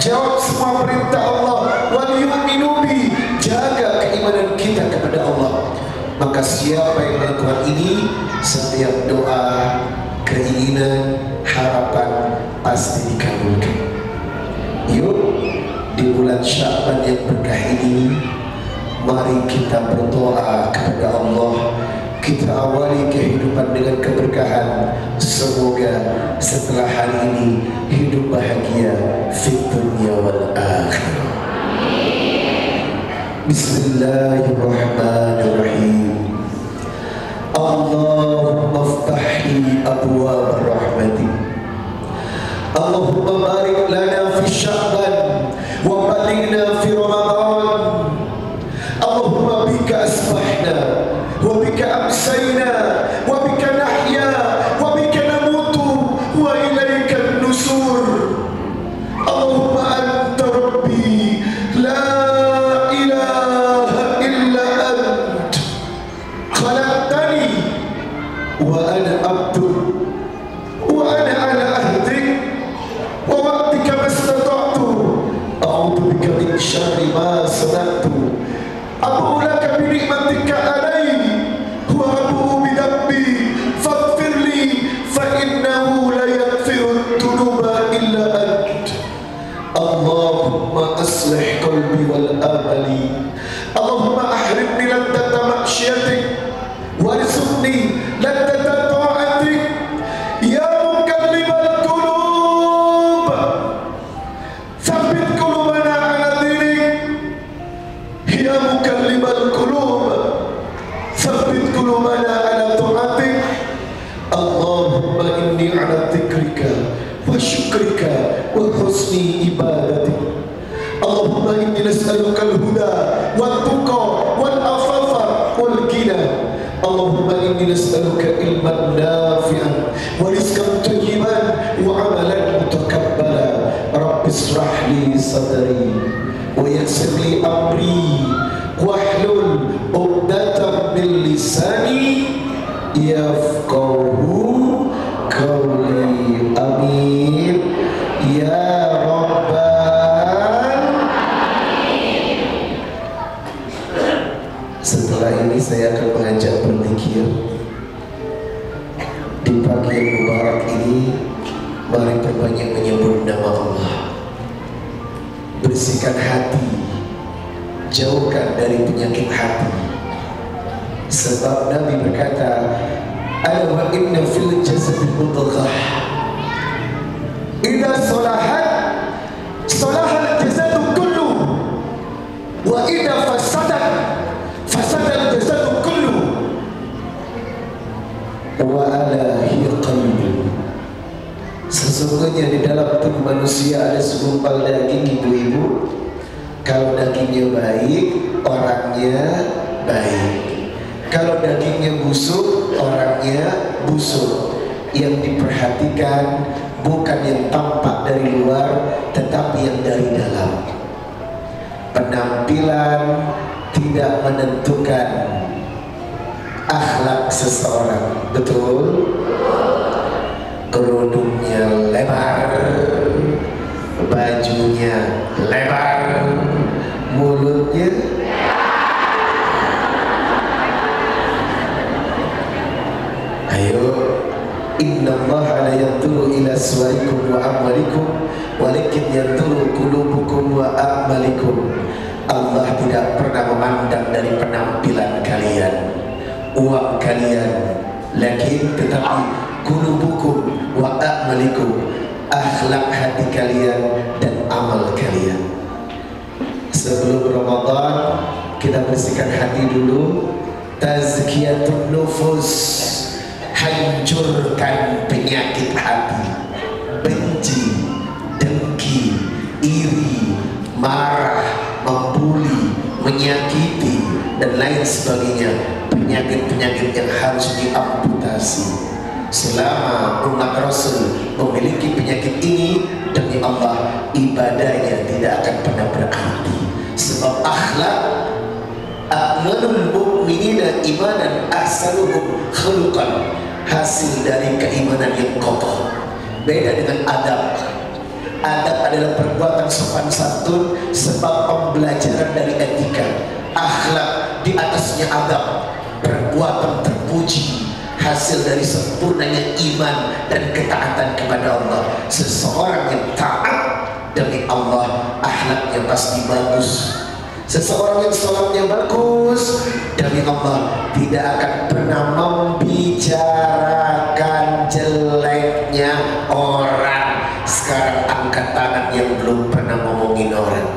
jawab semua perintah Allah, wal yu'minu bi, jaga keimanan kita kepada Allah. Maka siapa yang melakukan ini, setiap doa, keinginan, harapan pasti dikabulkan. Yuk, di bulan Sya'ban yang berkah ini, mari kita berdoa kepada Allah. Kita awali kehidupan dengan keberkahan. Semoga setelah hari ini hidup bahagia fid dunya wal akhirah. Bismillahirrahmanirrahim. Allahumma ftahli abwaab rahmatik. Allahumma barik lana fi Sya'ban wa balighna fi Ramadan. Allahumma bika asbahna wa bika amsayna wa bika nahya wa bika namutu wa ilaika nusur. Allahumma anta rabbi la ilaha dhikrika wa syukrika wa husni ibadatik. Allahumma inni nas'aluka al-huda wa tuqa wal afafa wal ghina. Allahumma inni nas'aluka ilman nafi'an wa rizqan thayyiban wa amalan mutakabbala. Rabbi ishrah li sadri wa yassir li amri wahlul 'uqdatam min lisani yafqahu qawli. Amin ya rabbal. Setelah ini saya akan mengajak berzikir. Di pagi yang mubarak ini, mari perbanyak menyebut nama Allah. Bersihkan hati, jauhkan dari penyakit hati. Sebab Nabi berkata, ala wa inna fil jasadil mudghah idza salahat salahal jasadu kullu wa idza fasadat fasadal jasadu kullu wa ala hiya qalbi. Sesungguhnya di dalam tubuh manusia ada segumpal daging, ibu-ibu. Kalau dagingnya baik, orangnya baik. Kalau dagingnya busuk, orangnya busuk. Yang diperhatikan bukan yang tampak dari luar, tetapi yang dari dalam. Penampilan tidak menentukan akhlak seseorang. Betul? Kerudungnya lebar, bajunya lebar, mulutnya ayo. Innallaha la yanzuru ila suwarikum wa amwalikum walakin yanzuru qulubukum wa a'malikum. Allah tidak pernah memandang dari penampilan kalian, uang kalian, lakin tetapi qulubukum wa a'malikum, akhlak hati kalian dan amal kalian. Sebelum Ramadan kita bersihkan hati dulu. Tazkiyatun nufus, hancurkan penyakit hati, benci, dengki, iri, marah, membuli, menyakiti dan lain sebagainya. Penyakit-penyakit yang harus diamputasi. Selama umat Rasul memiliki penyakit ini, demi Allah ibadahnya tidak akan pernah berarti. Sebab akhlak, akmalul mu'minina imanan ahsanuhum khuluqan, hasil dari keimanan yang kokoh. Beda dengan adab. Adab adalah perbuatan sopan santun sebab pembelajaran dari etika. Akhlak di atasnya adab, perbuatan terpuji, hasil dari sempurnanya iman dan ketaatan kepada Allah. Seseorang yang taat demi Allah, akhlaknya pasti bagus. Seseorang yang sholatnya bagus, demi Allah tidak akan pernah membicarakan jeleknya orang. Sekarang angkat tangan yang belum pernah ngomongin orang.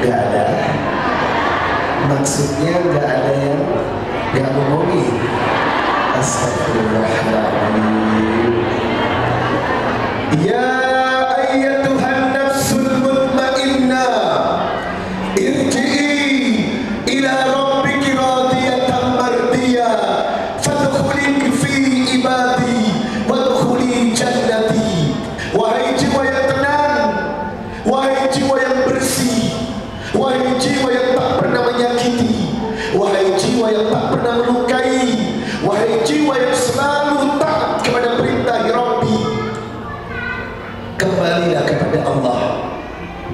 Gak ada. Maksudnya gak ada yang gak ngomongin. Astagfirullahaladzim. Ya ayyatuhan nafsul mutmainnah, irji'i ila rabbiki radiyatan mardiyah, fadkhuli fi ibadi wadkhuli jannati. Wahai jiwa yang tenang, wahai jiwa yang bersih, wahai jiwa yang tak pernah menyakiti, wahai jiwa yang tak pernah melukai, wahai jiwa yang selalu taat kepada perintah Rabbi, kembalilah kepada Allah,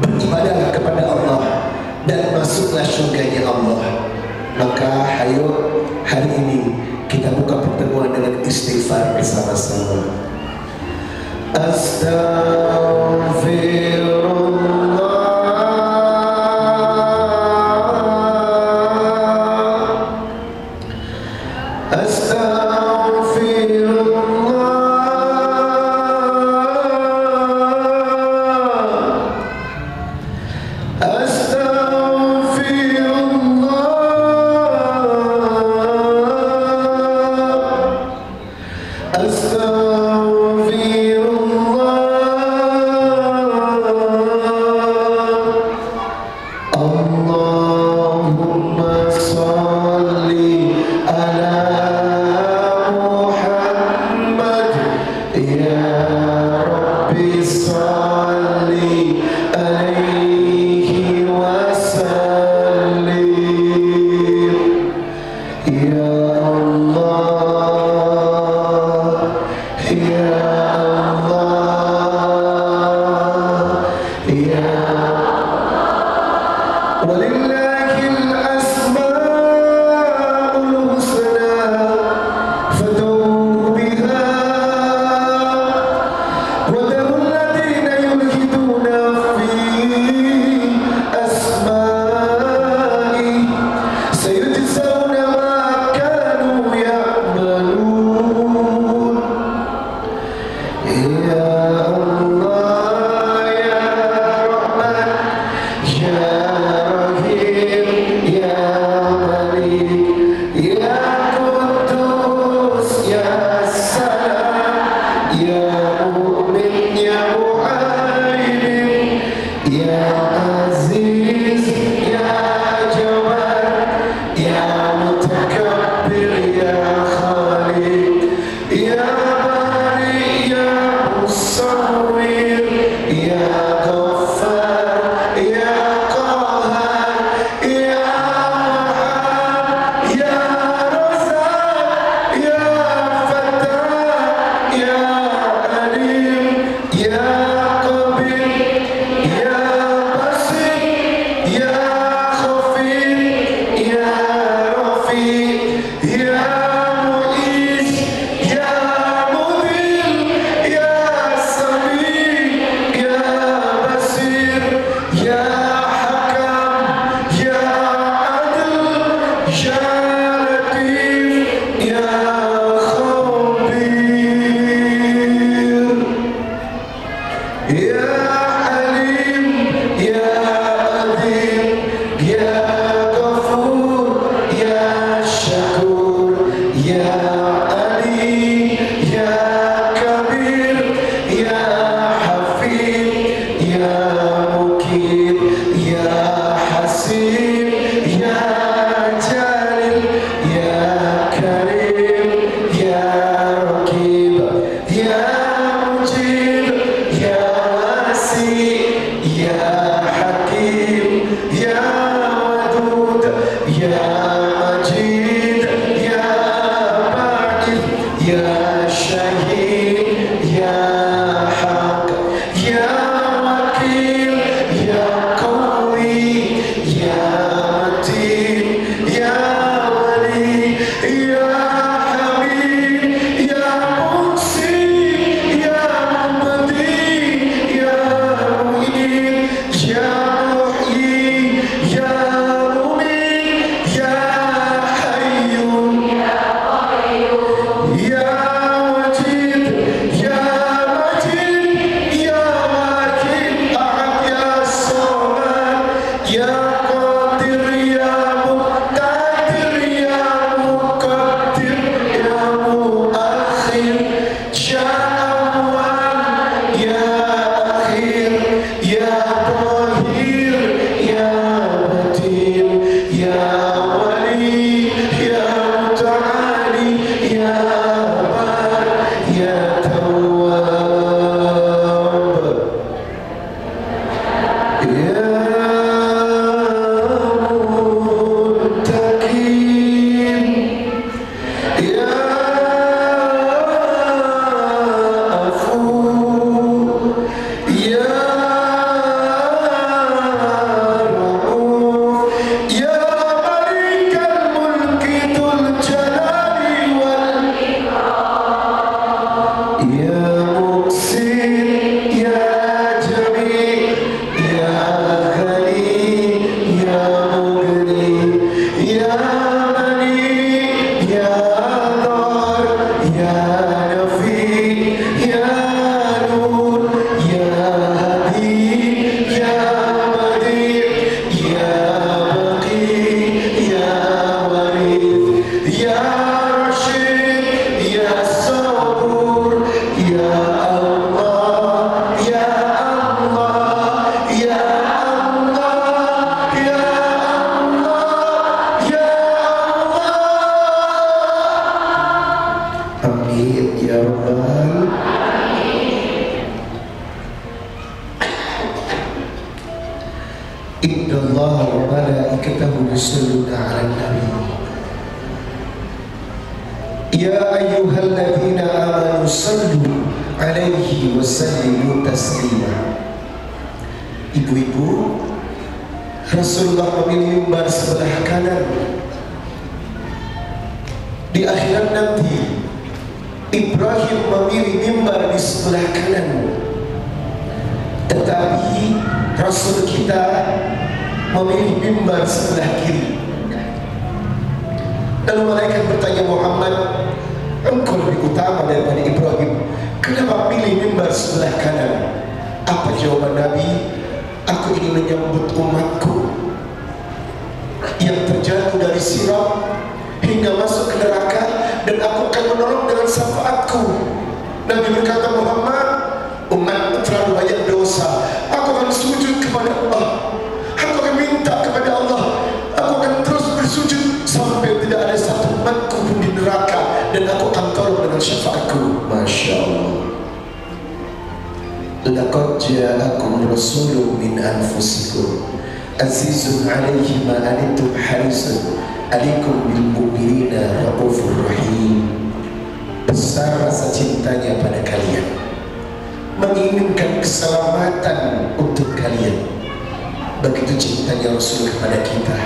beribadahlah kepada Allah, dan masuklah surganya Allah. Maka hayo hari ini kita buka pertemuan dengan istighfar bersama-sama. Astaghfirullah, astaghfirullah, Ibu-ibu, Rasulullah memilih mimbar sebelah kanan. Di akhirat nanti Ibrahim memilih mimbar di sebelah kanan. Tetapi Rasul kita memilih mimbar sebelah kiri. Lalu malaikat bertanya, Muhammad, engkau lebih utama daripada Ibrahim, kenapa pilih mimbar sebelah kanan? Apa jawaban Nabi? Aku ingin menyambut umatku yang terjatuh dari sirat hingga masuk ke neraka, dan aku akan menolong dengan syafaatku. Nabi berkata, Muhammad, umatmu terlalu banyak dosa. Aku akan sujud kepada Allah, aku akan minta kepada Allah, aku akan terus bersujud sampai tidak ada satu umatku pun di neraka, dan aku akan tolong dengan syafaatku. Masya Allah. Laqad ja'akum rasulun min anfusikum azizun 'alaihi ma anittum harisun 'alaikum bil mu'minina raufur rahim. Besar rasa cintanya pada kalian, menginginkan keselamatan untuk kalian. Begitu cintanya Rasul kepada kita,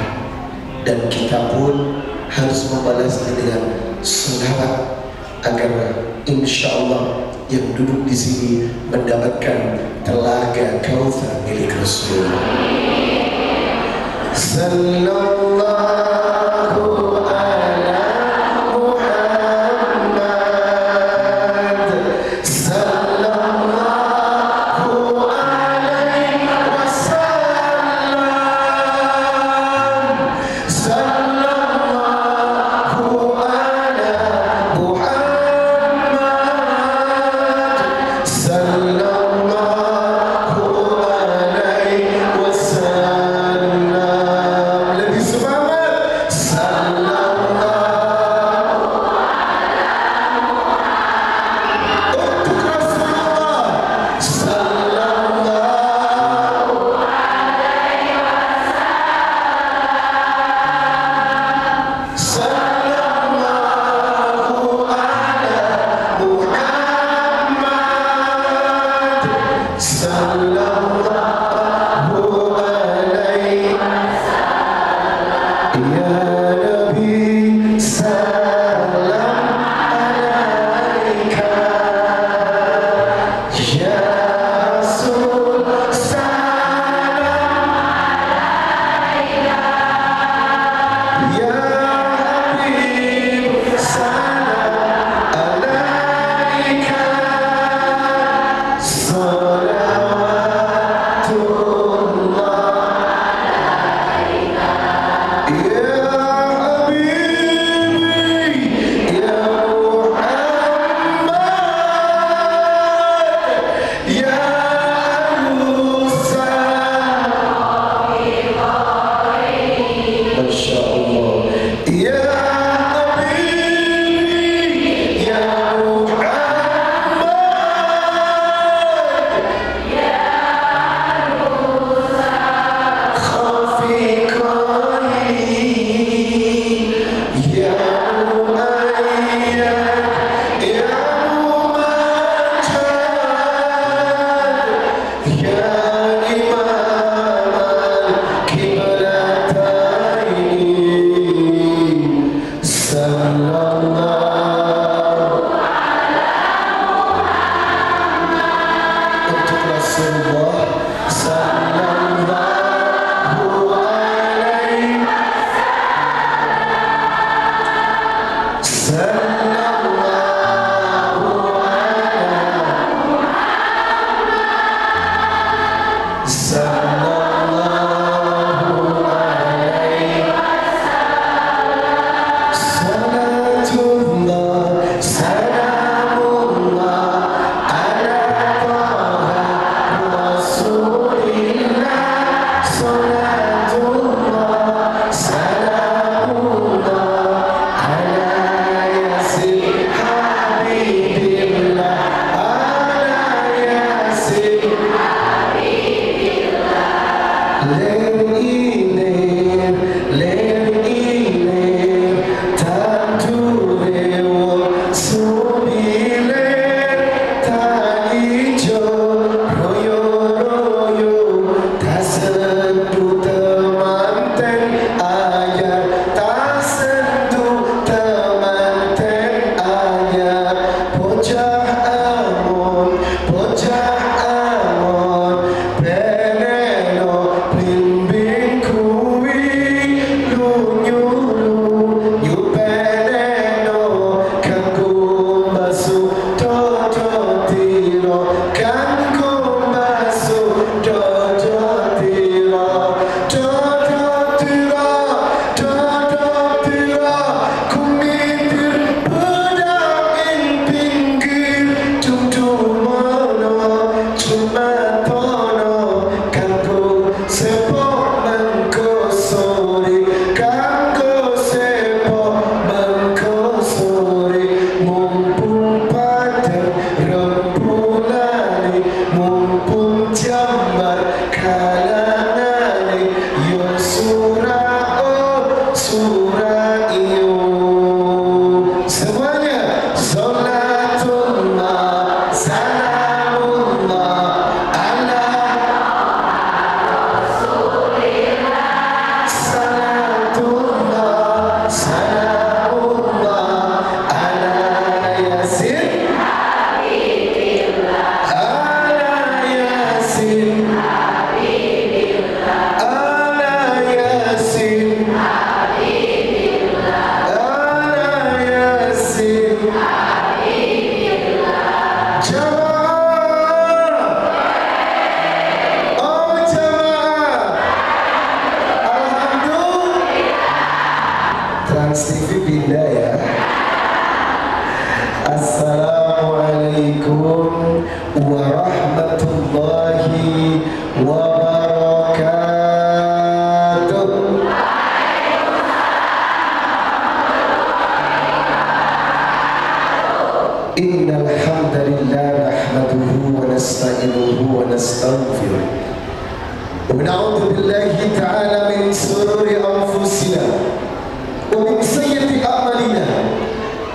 dan kita pun harus membalasnya dengan selawat agar insya Allah yang duduk di sini mendapatkan telaga Kautsar milik Rasulullah. Sallallahu ala Muhammad, sallallahu alaihi wasallam, sallallahu ala Muhammad, sallallahu alaihi wasallam. Lebih semangat. Innal hamdalillah nahmaduhu wa nasta'inuhu wa nastaghfiruh wa na'udzu billahi ta'ala min shururi anfusina wa min sayyiati a'malina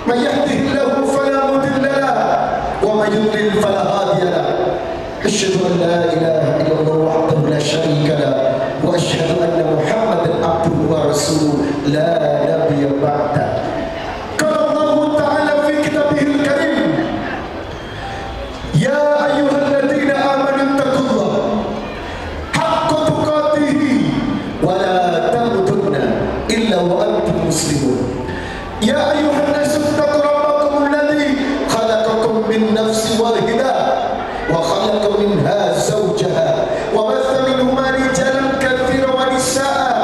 may yahdihillahu fala mudilla lahu wa may yudlil fala hadiya lahu asyhadu an la ilaha illallah wahdahu la syarika lahu wa asyhadu anna muhammadan abduhu wa rasuluhu la nabiyya ba'da. يا أيها الناس اتقوا ربكم الذي خلقكم من نفس واحدة وخلق منها زوجها وبث منهما رجالا كثيرا ونساء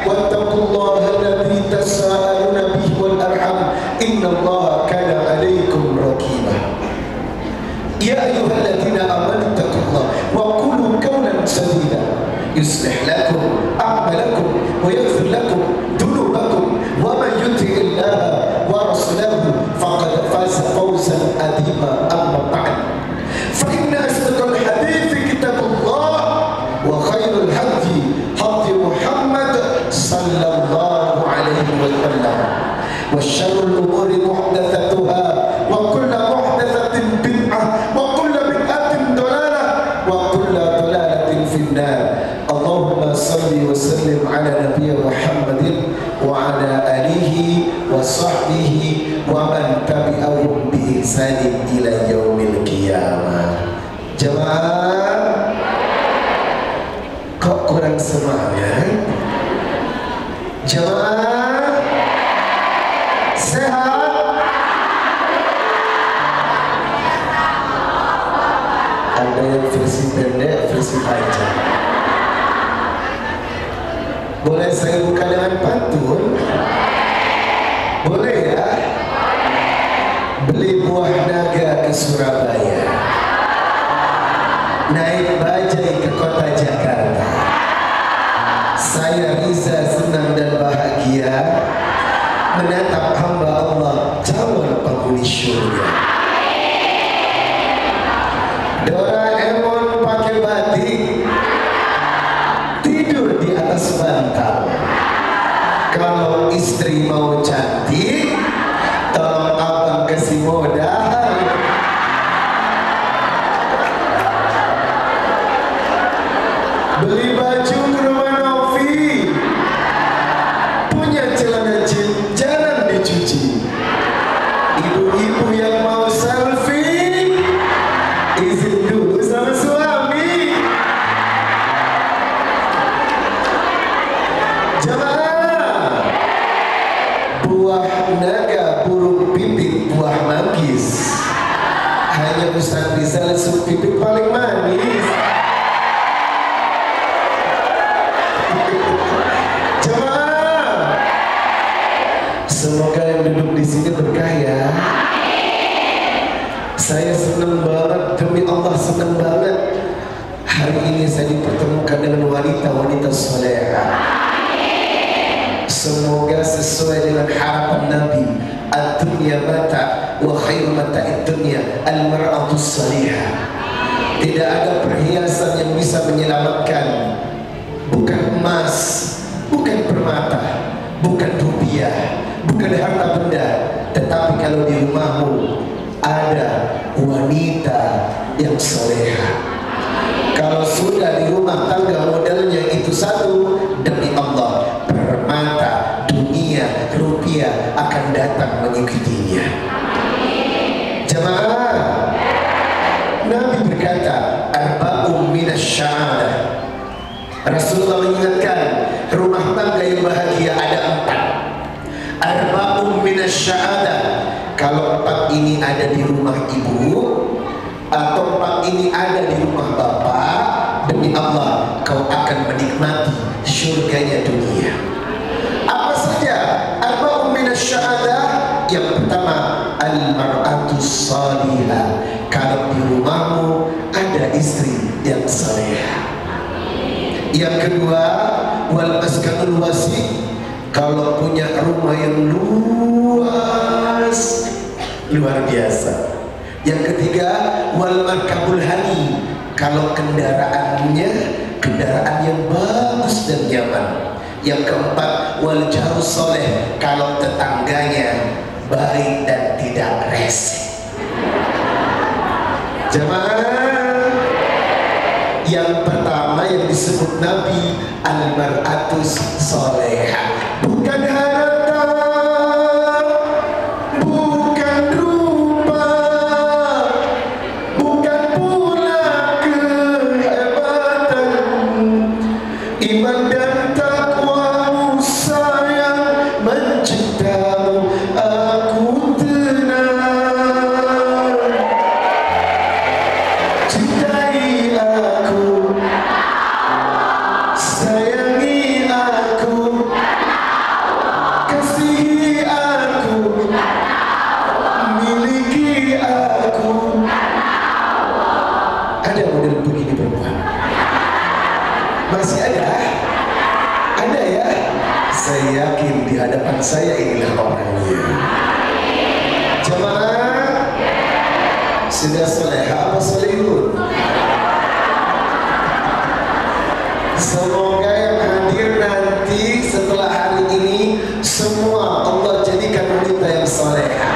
واتقوا الله الذي تساءلون به والأرحام إن الله كان عليكم رقيبا. يا أيها الذين آمنوا اتقوا الله وقولوا قولا سديدا يصلح لكم أعمالكم ويغفر لكم ذنوبكم ومن يطع الله ورسوله فقد فاز فوزا عظيما. أما بعد فإن أصدق الحديث كتاب الله وخير الهدي هدي محمد صلى الله عليه وسلم وشر الأمور محدثاتها وكل محدثة بدعة وكل بدعة ضلالة وكل ضلالة في النار. اللهم صل وسلم على نبينا محمد وعلى آله وصحبه ومن تبعهم بإحسان إلى يوم القيامة. Jemaah, kok kurang semangat? Jemaah, sehat? Ada yang versi pendek, versi panjang. Boleh saya buka dengan pantun? Boleh ya? Beli buah naga ke Surabaya, naik bajai ke kota Jakarta. Saya Riza senang dan bahagia menatap hamba Allah calon penghuni surga. Doraemon pakai batik, tidur di atas bantal. Kalau istri mau cantik, tolong abang kasih modal. Beli baju ke rumah Novi, punya celana jeans jarang dicuci. Ibu-ibu yang mau selfie, izin dulu sama suami. Jemaah, buah naga, burung pipit, buah manggis. Hanya Ustaz Rizal sup pipit paling manis. Jemaah, semoga yang duduk di sini berkah ya. Saya senang banget, demi Allah senang banget. Hari ini saya dipertemukan dengan wanita-wanita soleha. Semoga sesuai dengan harapan Nabi, ad-dunya mata wa khairu mata'id dunya al-mar'atus salihah. Tidak ada perhiasan yang bisa menyelamatkan, bukan emas, bukan permata, bukan rupiah, bukan harta benda, tetapi kalau di rumahmu ada wanita yang soleha. Kalau sudah di rumah tangga modalnya itu satu, demi Allah permata, dunia, rupiah akan datang mengikutinya. Jemaah, Nabi berkata, arba'um minas sya'adah. Rasulullah mengingatkan, rumah tangga yang bahagia ada 4. Arba'um minas sya'adah. Kalau 4 ini ada di rumah ibu, atau 4 ini ada di rumah bapak, demi Allah kau akan menikmati syurganya dunia. Apa saja arba'um minas sya'adah? Yang pertama, al-mar'atus salihah. Kalau di rumahmu ada istri yang salihah. Yang kedua, wal maskanul wasi. Kalau punya rumah yang luas, luar biasa. Yang ketiga, wal markabul hani, kalau kendaraannya kendaraan yang bagus dan nyaman. Yang keempat, wal jarus soleh, kalau tetangganya baik dan tidak rese. Jamaah, yang pertama yang disebut Nabi, al-mar'atus solehah, bukan harta, bukan rupa, bukan pula kehebatan, iman dan takwamu sayang, mencintamu aku tenang, cintai aku, sayangi aku, kasihi aku, miliki aku. Ada model begini perempuan? Masih ada? Ada ya? Saya yakin di hadapan saya inilah orangnya. Jemaah, sudah soleha apa solehun? Semoga yang hadir nanti setelah hari ini semua Allah jadikan wanita yang soleha.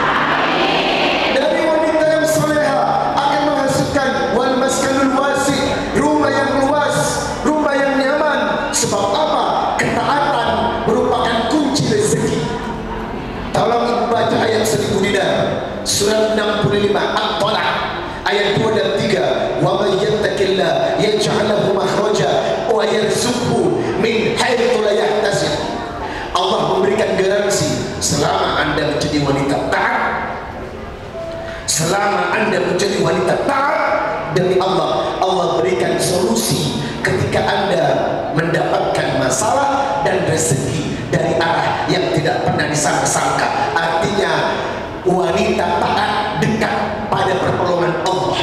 Dari wanita yang soleha akan menghasilkan wal maskanul wasi, rumah yang luas, rumah yang nyaman. Sebab apa? Ketaatan merupakan kunci rezeki. Tolong baca ayat 1000 dinar, surat 65 At-Talaq ayat 2 dan 3. Wa may yattaqillah yaj'al lahu makhraja wa yarzuqhu min haitsu la yahtasib. Allah memberikan garansi selama Anda menjadi wanita taat, selama Anda menjadi wanita taat demi Allah, Allah berikan solusi ketika Anda mendapatkan masalah dan rezeki dari arah yang tidak pernah disangka-sangka. Artinya wanita taat dekat pada pertolongan Allah.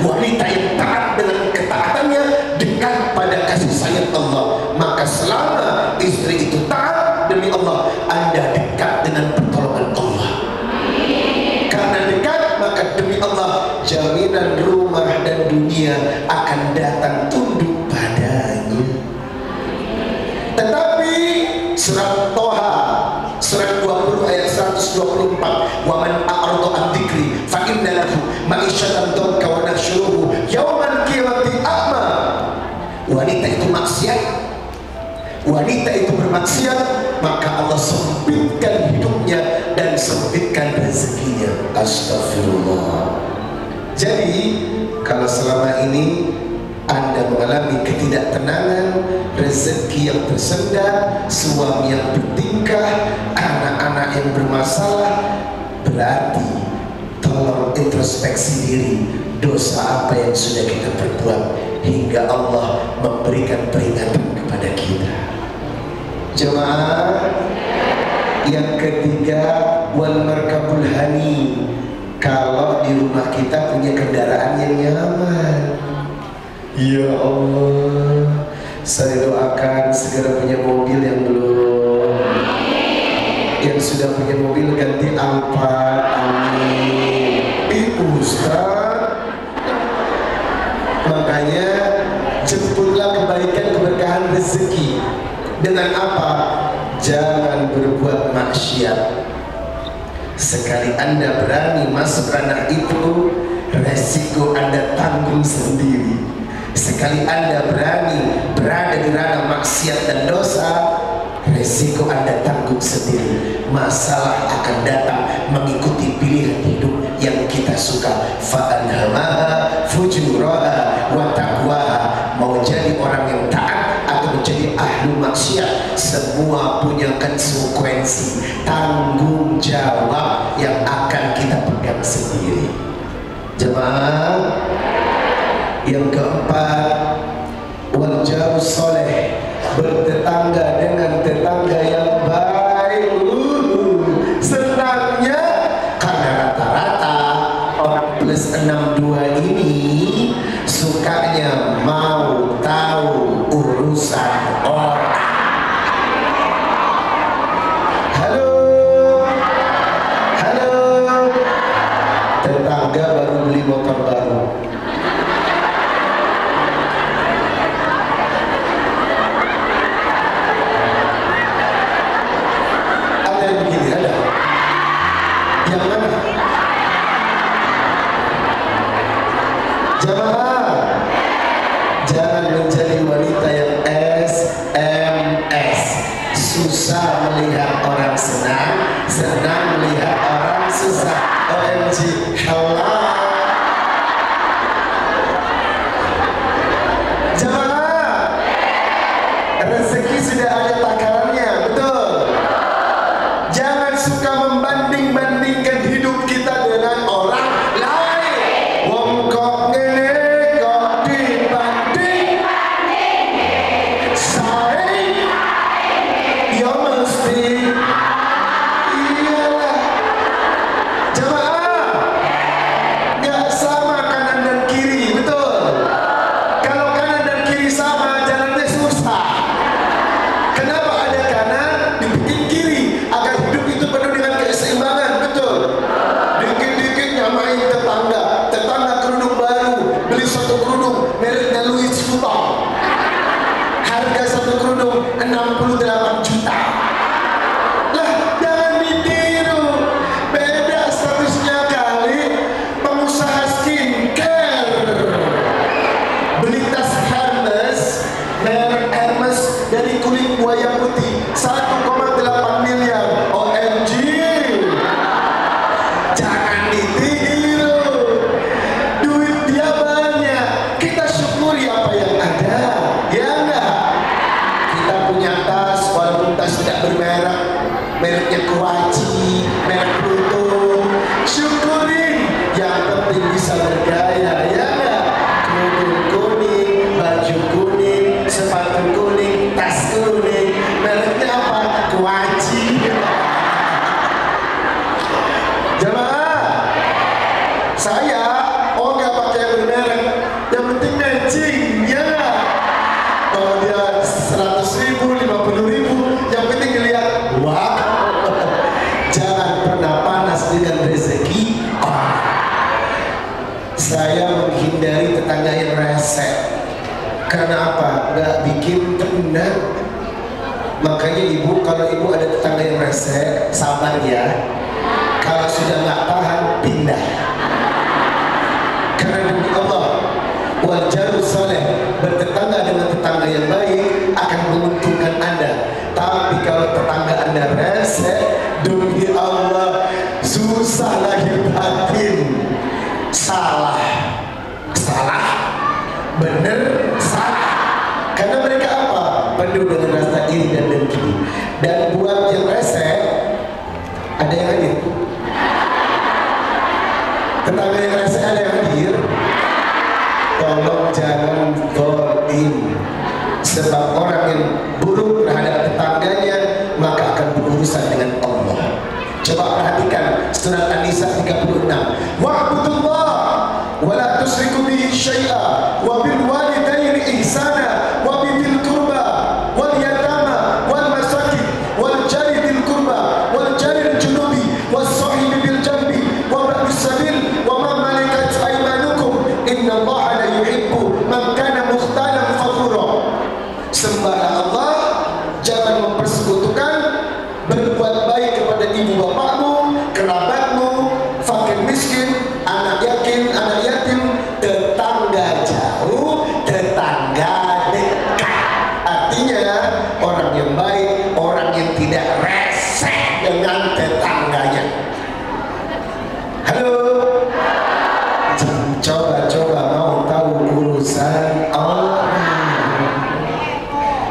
Wanita yang taat dengan ketaatannya dekat pada kasih sayang Allah. Maka selama istri itu taat demi Allah, Anda dekat dengan pertolongan Allah. Karena dekat, maka demi Allah jaminan rumah dan dunia akan datang tunduk padanya. Tetapi surat Toha surat 20 ayat 124, wa man a'rada an dzikri fa inna lahu ma'isyatan dhanka wa nahsyuruhu yaumal qiyamati a'ma. Wanita itu maksiat, wanita itu bermaksiat, maka Allah sempitkan hidupnya dan sempitkan rezekinya. Astagfirullah. Jadi kalau selama ini Anda mengalami ketidaktenangan, rezeki yang tersendat, suami yang bertingkah, anak-anak yang bermasalah, berarti tolong introspeksi diri, dosa apa yang sudah kita perbuat hingga Allah memberikan peringatan kepada kita. Jemaah, yang ketiga, wal markabul hani, kalau di rumah kita punya kendaraan yang nyaman. Ya Allah, saya doakan segera punya mobil yang belum, yang sudah punya mobil ganti Alphard, amin. Ustaz, makanya jemputlah kebaikan keberkahan rezeki dengan apa? Jangan berbuat maksiat. Sekali Anda berani masuk ranah itu, resiko Anda tanggung sendiri. Sekali Anda berani berada di ranah maksiat dan dosa, resiko Anda tanggung sendiri. Masalah akan datang mengikuti pilihan hidup yang kita suka. Fa'anhamaha fujuraha wa taqwaha. Mau jadi orang yang taat atau menjadi ahlu maksiat, semua punya konsekuensi, tanggung jawab yang akan kita pegang sendiri. Jemaah, yang keempat, wal jarus soleh, bertetangga dengan tetangga yang baik. Senangnya karena rata-rata orang plus 62 ini sukanya mau tahu urusan orang. Halo, halo, Tetangga baru beli motor baru. Ada yang begini, ada. Yang mana? Jamaah, jangan menjadi wanita yang SMS. Susah melihat orang senang, senang melihat orang susah. OMG, halal. Jamaah, rezeki sudah ada takarannya, betul? Jangan suka membanding-bandingkan hidup kita dengan orang lain. Wong kok ngene kok dibanding, saing ya mesti iyalah. Jamaah, nggak sama kanan dan kiri, betul? Kalau kanan dan kiri sama, jalannya susah. Kenapa ada kanan dibikin kiri? Agar hidup itu penuh dengan keseimbangan, betul? Dikit-dikit nyamain tetangga, tetangga kerudung baru, beli satu kerudung mereknya Louis Vuitton, harga satu kerudung 68 juta. Lah, jangan ditiru. Beda statusnya kali. Pengusaha skincare beli tas Hermes, merek Hermes dari kulit buaya putih 1,8 miliar. OMG, jangan ditiru. Duit dia banyak, kita syukuri apa yang ada, ya enggak? Kita punya tas, walaupun tas tidak bermerek, mereknya Kuaci, merek Pluto, syukurin. Yang penting bisa bergaya, ya enggak? Kerudung kuning, baju kuning, sepatu kuning, tas kuning, mereknya apa? Kuaci. Jamaah, saya nggak pakai yang bermerek, yang penting matching, ya nggak? Kalau dia 100.000, 50.000, yang penting dilihat, wah. Jangan pernah panas dengan rezeki orang. Saya menghindari tetangga yang rese. Karena apa? Nggak bikin tenang. Makanya ibu, kalau ibu ada tetangga yang rese, sabar ya. Kalau sudah nggak tahan, pindah. Karena demi Allah, wal jaru soleh, bertetangga dengan tetangga yang baik akan menguntungkan Anda. Tapi kalau tetangga Anda rese, demi Allah, susah lahir batin. Salah, salah, bener, salah. Karena mereka apa? Penuh dengan rasa iri dan dengki. Dan buat yang rese, ada yang hadir. Tetangga yang rese ada yang hadir. Tolong jangan zalim. Sebab orang yang buruk terhadap tetangganya maka akan berurusan dengan Allah. Coba perhatikan surat An-Nisa 36. Wa'budullah wa la tusyriku bihi syai'a wa bil walidaini ihsana wa bil qurba wal yatama wal masakin wal jari bil qurba wal jari al junubi was sahibi bil jambi wa ba'dus sabil wa ma malakat aymanukum innallaha la yuhibbu man kana mukhtalan fakhura. Sembahlah Allah, jangan mempersekutukan, berbuat baik kepada ibu bapakmu, kerabatmu, fakir miskin, anak yatim, tetangga jauh, tetangga dekat. Artinya orang yang baik, orang yang tidak reseh dengan tetangganya. Halo, coba mau tahu urusan orang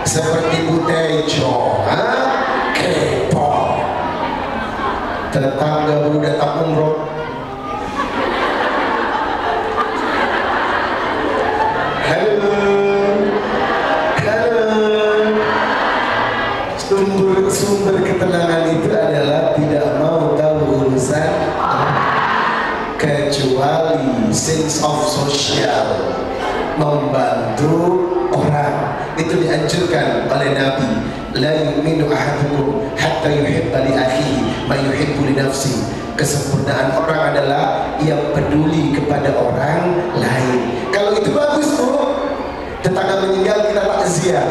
seperti Butejo, kepo. Tetangga baru datang umroh, halo, sumber ketenangan itu adalah tidak mau tahu urusan kecuali sense of social, membantu orang. Itu dianjurkan oleh Nabi, la yu'minu ahadukum hatta yuhibba li akhihi ma yuhibbu li nafsi. Kesempurnaan orang adalah yang peduli kepada orang lain. Kalau itu bagus tuh. Tetangga meninggal kita takziah,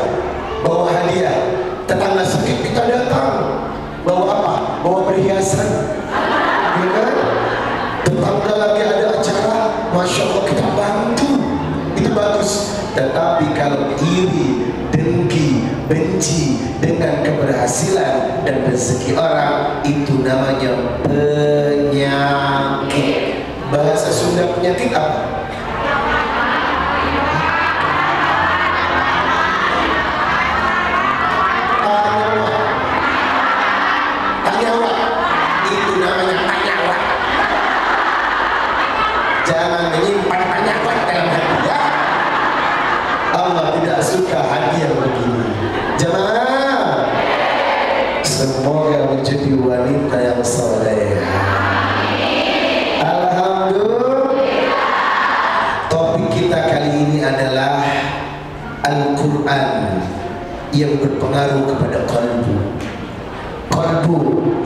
bawa hadiah. Tetangga sakit kita datang, bawa apa? Bawa perhiasan. Ya kan? Tetangga lagi ada acara, Masya Allah kita bantu. Itu bagus. Tetapi kalau iri, dengki, benci dengan keberhasilan dan rezeki orang, itu namanya penyakit. Bahasa Sunda penyakit apa? Itu namanya tanyawa. Jangan menyimpan tanyawa dalam hati ya. Allah tidak suka hadiah begini. Jemaah, semoga menjadi wanita yang soleh. Alhamdulillah. Topik kita kali ini adalah Al-Quran yang berpengaruh kepada qalbu. Qalbu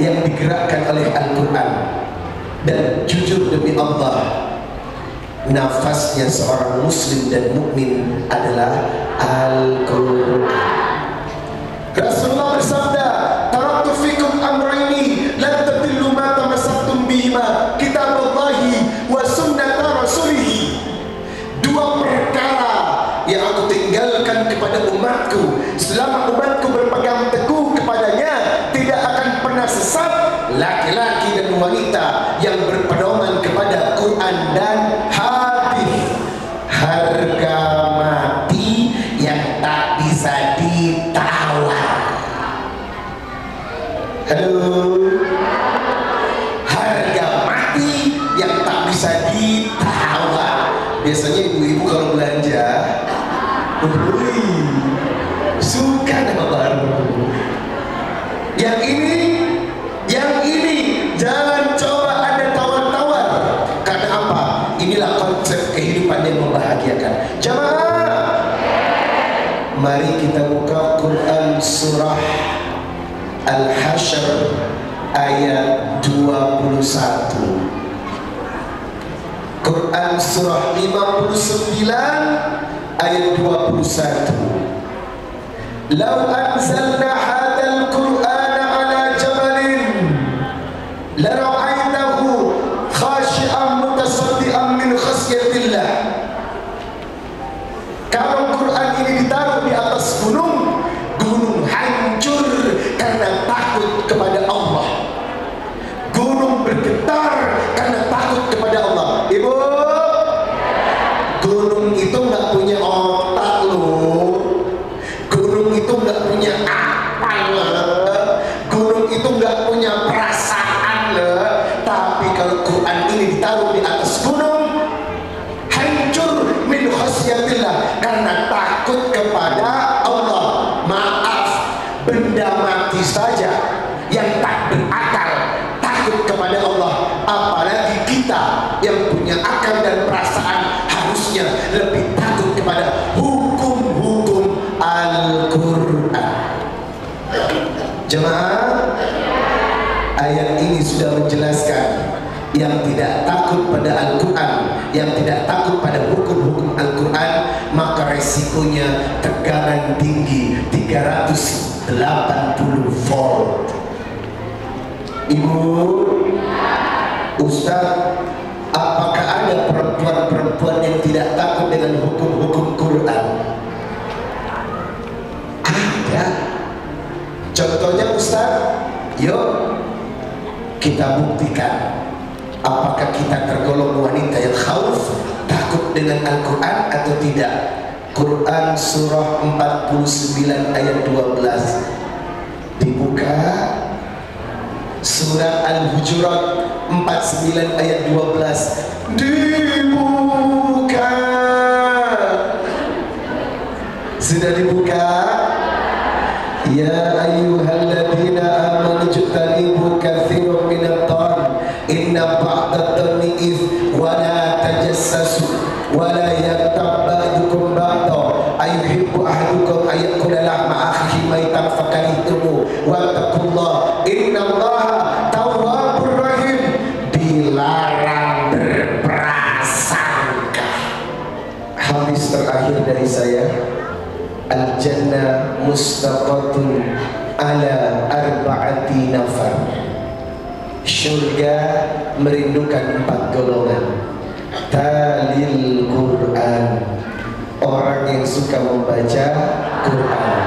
yang digerakkan oleh Al-Quran. Dan jujur demi Allah, nafasnya seorang muslim dan mukmin adalah Al-Quran. Rasulullah bersabda, taraktu fikum amrayni lan tadillu ma tamassaktum bihima, kitaballahi wa sunnata rasulih. Dua perkara yang aku tinggalkan kepada umatku, selama umatku berpegang teguh kepadanya, tidak akan pernah sesat. Laki-laki dan wanita yang berpedoman kepada Quran dan hadis. Harga mati yang tak bisa ditawar. Halo. Harga mati yang tak bisa ditawar. Biasanya ibu-ibu kalau belanja, suka nama baru. Yang ini jangan coba Anda tawar-tawar. Karena apa? Inilah konsep kehidupan yang membahagiakan. Jamaah, mari kita buka Quran surah Al-Hasyr ayat 21. Quran surah 59 ayat 21. Lau anzalna hadzal Qur'ana ala jabalin la ra'aitahu khashi'an mutasaddian min khasyatillah. Kalau Quran ini ditaruh di atas gunung, gunung hancur karena takut kepada Allah. Gunung bergetar karena takut kepada Allah. Ibu, gunung itu nggak punya otak loh. Gunung itu nggak punya akal loh. Gunung itu nggak punya perasaan loh. Tapi kalau Quran ini ditaruh di atas gunung, hancur min khasyatillah, karena takut kepada Allah. Maaf, benda mati saja yang tak berakal takut kepada Allah, apalagi kita yang punya akal dan perasaan harusnya lebih takut kepada hukum-hukum Al-Quran. Jemaah, ayat ini sudah menjelaskan yang tidak takut pada Al-Quran, yang tidak takut pada hukum-hukum Al-Quran, maka resikonya tekanan tinggi 380 volt. Ibu, Ustaz, apakah ada perempuan-perempuan yang tidak takut dengan hukum-hukum Quran? Ada. Contohnya Ustaz, yuk kita buktikan apakah kita tergolong wanita yang khauf, takut dengan Al-Quran atau tidak. Quran surah 49 ayat 12 dibuka. Surah Al-Hujurat 49 ayat 12 dibuka. Sudah dibuka? Ya ayyuhalladzina amanu jtanibu katsiran minadh dhann inna ba'dadh dhanni its wa la tajassasu wa la yaghtab ba'dukum ba'dha ayuhibbu dilarang berprasangka. Hadis terakhir dari saya, al-jannah mustaqatun ala arba'ati nafar. Surga merindukan 4 golongan. Talil Quran, orang yang suka membaca Quran.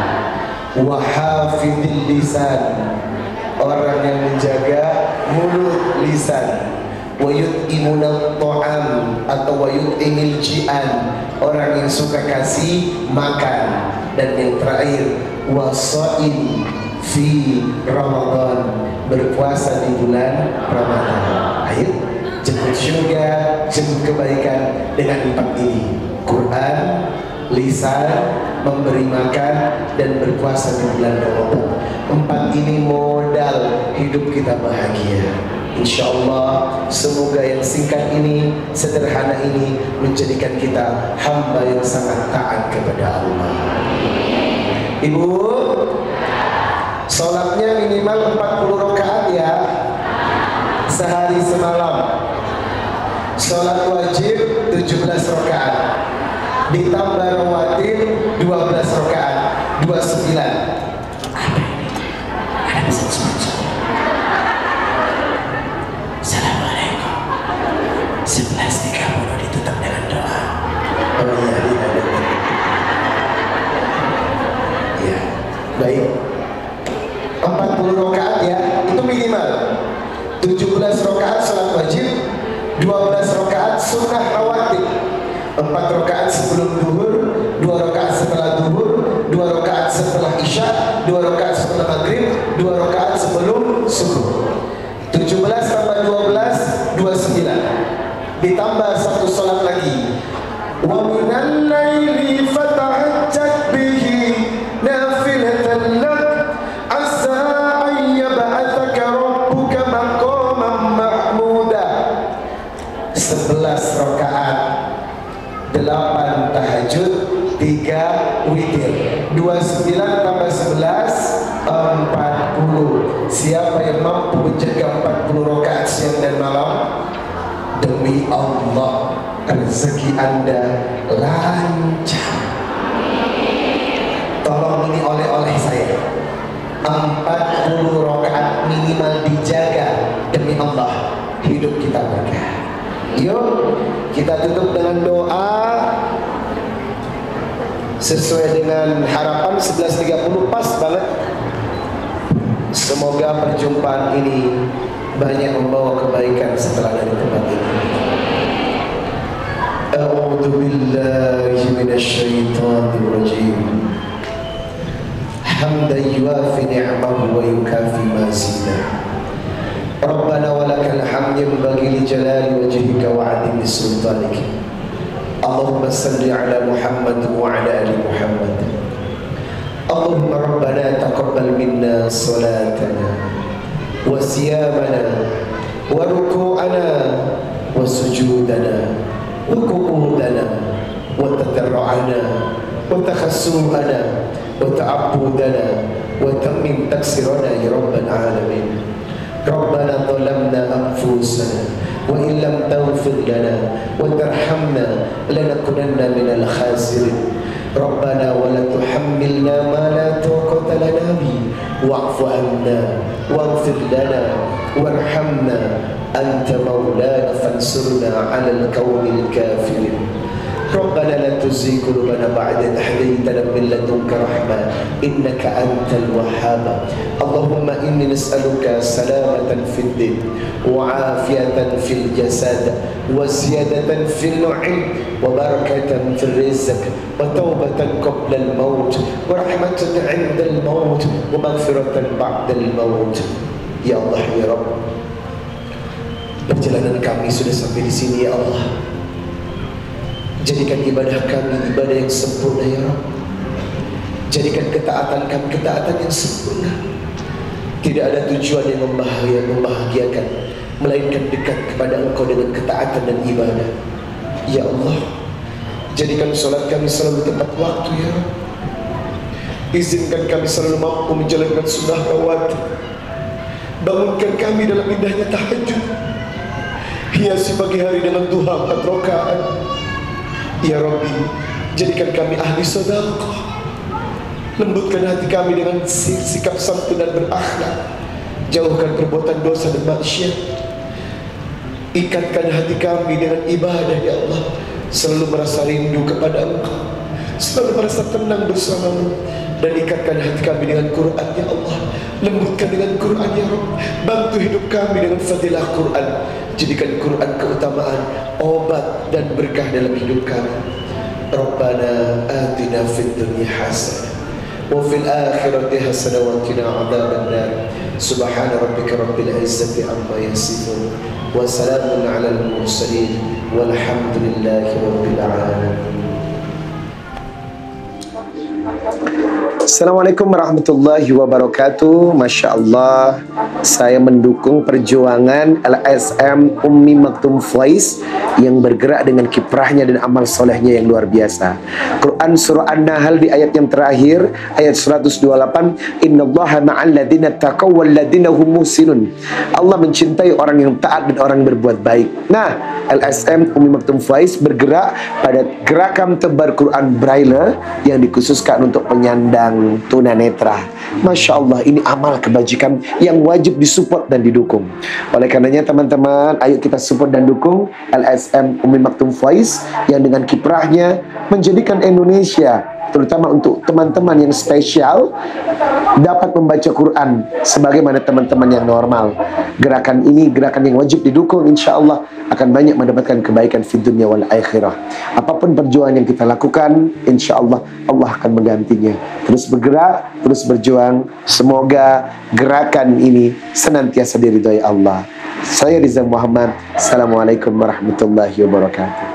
Wahafidil lisan, orang yang menjaga mulut lisan. Wayut'imunat ta'am atau wayut'imil ji'an, orang yang suka kasih makan. Dan yang terakhir, wasain fi Ramadan, berpuasa di bulan Ramadan. Ayo jemput surga, jemput kebaikan dengan 4 ini: Quran, lisan, memberi makan, dan berpuasa di bulan Ramadan. 4 ini modal hidup kita bahagia. Insya Allah, semoga yang singkat ini, sederhana ini menjadikan kita hamba yang sangat taat kepada Allah. Ibu, sholatnya minimal 40 rakaat ya, sehari semalam. Sholat wajib 17 rakaat, ditambah rawatib 12 rakaat, 29. Ada pesan sponsor. Assalamualaikum. 11.30 ditutup dengan doa. Oh iya, iya. Baik. 40 rakaat ya, itu minimal. 17 rakaat sholat wajib, 12 rakaat sunnah rawatib. 4 rakaat sebelum duhur, 2 rakaat setelah duhur, 2 rakaat setelah isya, 2 rakaat setelah maghrib, 2 rakaat sebelum subuh. 17 tambah 12, 29. Ditambah 1 sholat lagi. Wa minal laili fatahajjat bihi nafilatan lak asa an yab'atsaka rabbuka maqaman mahmuda. 11 rakaat, 8 tahajud, 3 witir. 29 tambah 11, 40. Siapa yang mampu menjaga 40 rakaat siang dan malam, demi Allah rezeki Anda lancar. Tolong ini oleh-oleh saya. 40 rakaat minimal dijaga, demi Allah hidup kita berkah. Yuk kita tutup dengan doa sesuai dengan harapan. 11.30 pas banget. Semoga perjumpaan ini banyak membawa kebaikan setelah dari tempat ini. A'udzu billahi minasyaitonir rajim. Hamdan yuafi ni'amahu wa yukafi mazidah. Rabbana walakal hamd yanbaghi li jalali wajhika wa 'azimi sultanika. Allahumma salli ala Muhammad wa ala ali Muhammad. Allahumma rabbana taqabbal minna salatana wa siyamana wa ruku'ana wa sujudana wa qu'udana wa tadarru'ana wa takhassu'ana wa ta'abbudana wa tammim taksirana ya rabbal alamin. Rabbana zalamna anfusana wa in lam taghfir lana wa tarhamna lanakunanna minal khasirin. Rabbana wa la tuhammilna ma la taqata lana bi wa'fu 'anna waghfir lana warhamna anta maulana fansurna 'alal qaumil kafirin. ربنا لا تزغ قلوبنا بعد إذ هديتنا من لدنك رحمة إنك أنت الوهاب. اللهم إني نسألك سلامة في الدين وعافية في الجسد وزيادة في العلم وبركة في الرزق وتوبة قبل الموت ورحمة عند الموت ومغفرة بعد الموت. Ya Allah ya Rabb, perjalanan kami sudah sampai di sini ya Allah. Jadikan ibadah kami ibadah yang sempurna ya Rabb. Jadikan ketaatan kami ketaatan yang sempurna. Tidak ada tujuan yang membahagiakan melainkan dekat kepada Engkau dengan ketaatan dan ibadah. Ya Allah, jadikan sholat kami selalu tepat waktu ya Rabb. Izinkan kami selalu mampu menjalankan sunnah rawatib. Bangunkan kami dalam indahnya tahajud. hiasi pagi hari dengan duha 4 rakaat. Ya Rabbi, jadikan kami ahli sedekah. Lembutkan hati kami dengan sikap santun dan berakhlak. Jauhkan perbuatan dosa dan maksiat. Ikatkan hati kami dengan ibadah ya Allah. Selalu merasa rindu kepada Engkau, selalu merasa tenang bersamamu. Dan ikatkan hati kami dengan Quran ya Allah. Lembutkan dengan Quran ya Rabb. Bantu hidup kami dengan fadilah Quran. Jadikan Quran keutamaan, obat dan berkah dalam hidup kami. Rabbana atina fid dunya hasanah wa fil akhirati hasanah wa qina adzabannar. Subhana rabbika rabbil izzati amma yasifun wa salamun alal mursalin walhamdulillahi rabbil alamin. Assalamualaikum warahmatullahi wabarakatuh. Masya Allah, saya mendukung perjuangan LSM Ummi Maktum Faiz yang bergerak dengan kiprahnya dan amal solehnya yang luar biasa. Quran surah An-Nahl di ayat yang terakhir, ayat 128, Innallaha ma'al ladina taqaw wal ladina hum muhsinun. Allah mencintai orang yang taat dan orang yang berbuat baik. Nah, LSM Ummi Maktum Faiz bergerak pada gerakan tebar Quran Braille yang dikhususkan untuk penyandang tunanetra. Masya Allah, ini amal kebajikan yang wajib disupport dan didukung. Oleh karenanya teman-teman, ayo kita support dan dukung LSM Ummi Maktum Faiz yang dengan kiprahnya menjadikan Indonesia, terutama untuk teman-teman yang spesial, dapat membaca Quran sebagaimana teman-teman yang normal. Gerakan ini gerakan yang wajib didukung. Insya Allah akan banyak mendapatkan kebaikan di dunia wal akhirah. Apapun perjuangan yang kita lakukan, insya Allah Allah akan menggantinya. Terus bergerak, terus berjuang. Semoga gerakan ini senantiasa diridhai Allah. Saya Rizal Muhammad. Assalamualaikum warahmatullahi wabarakatuh.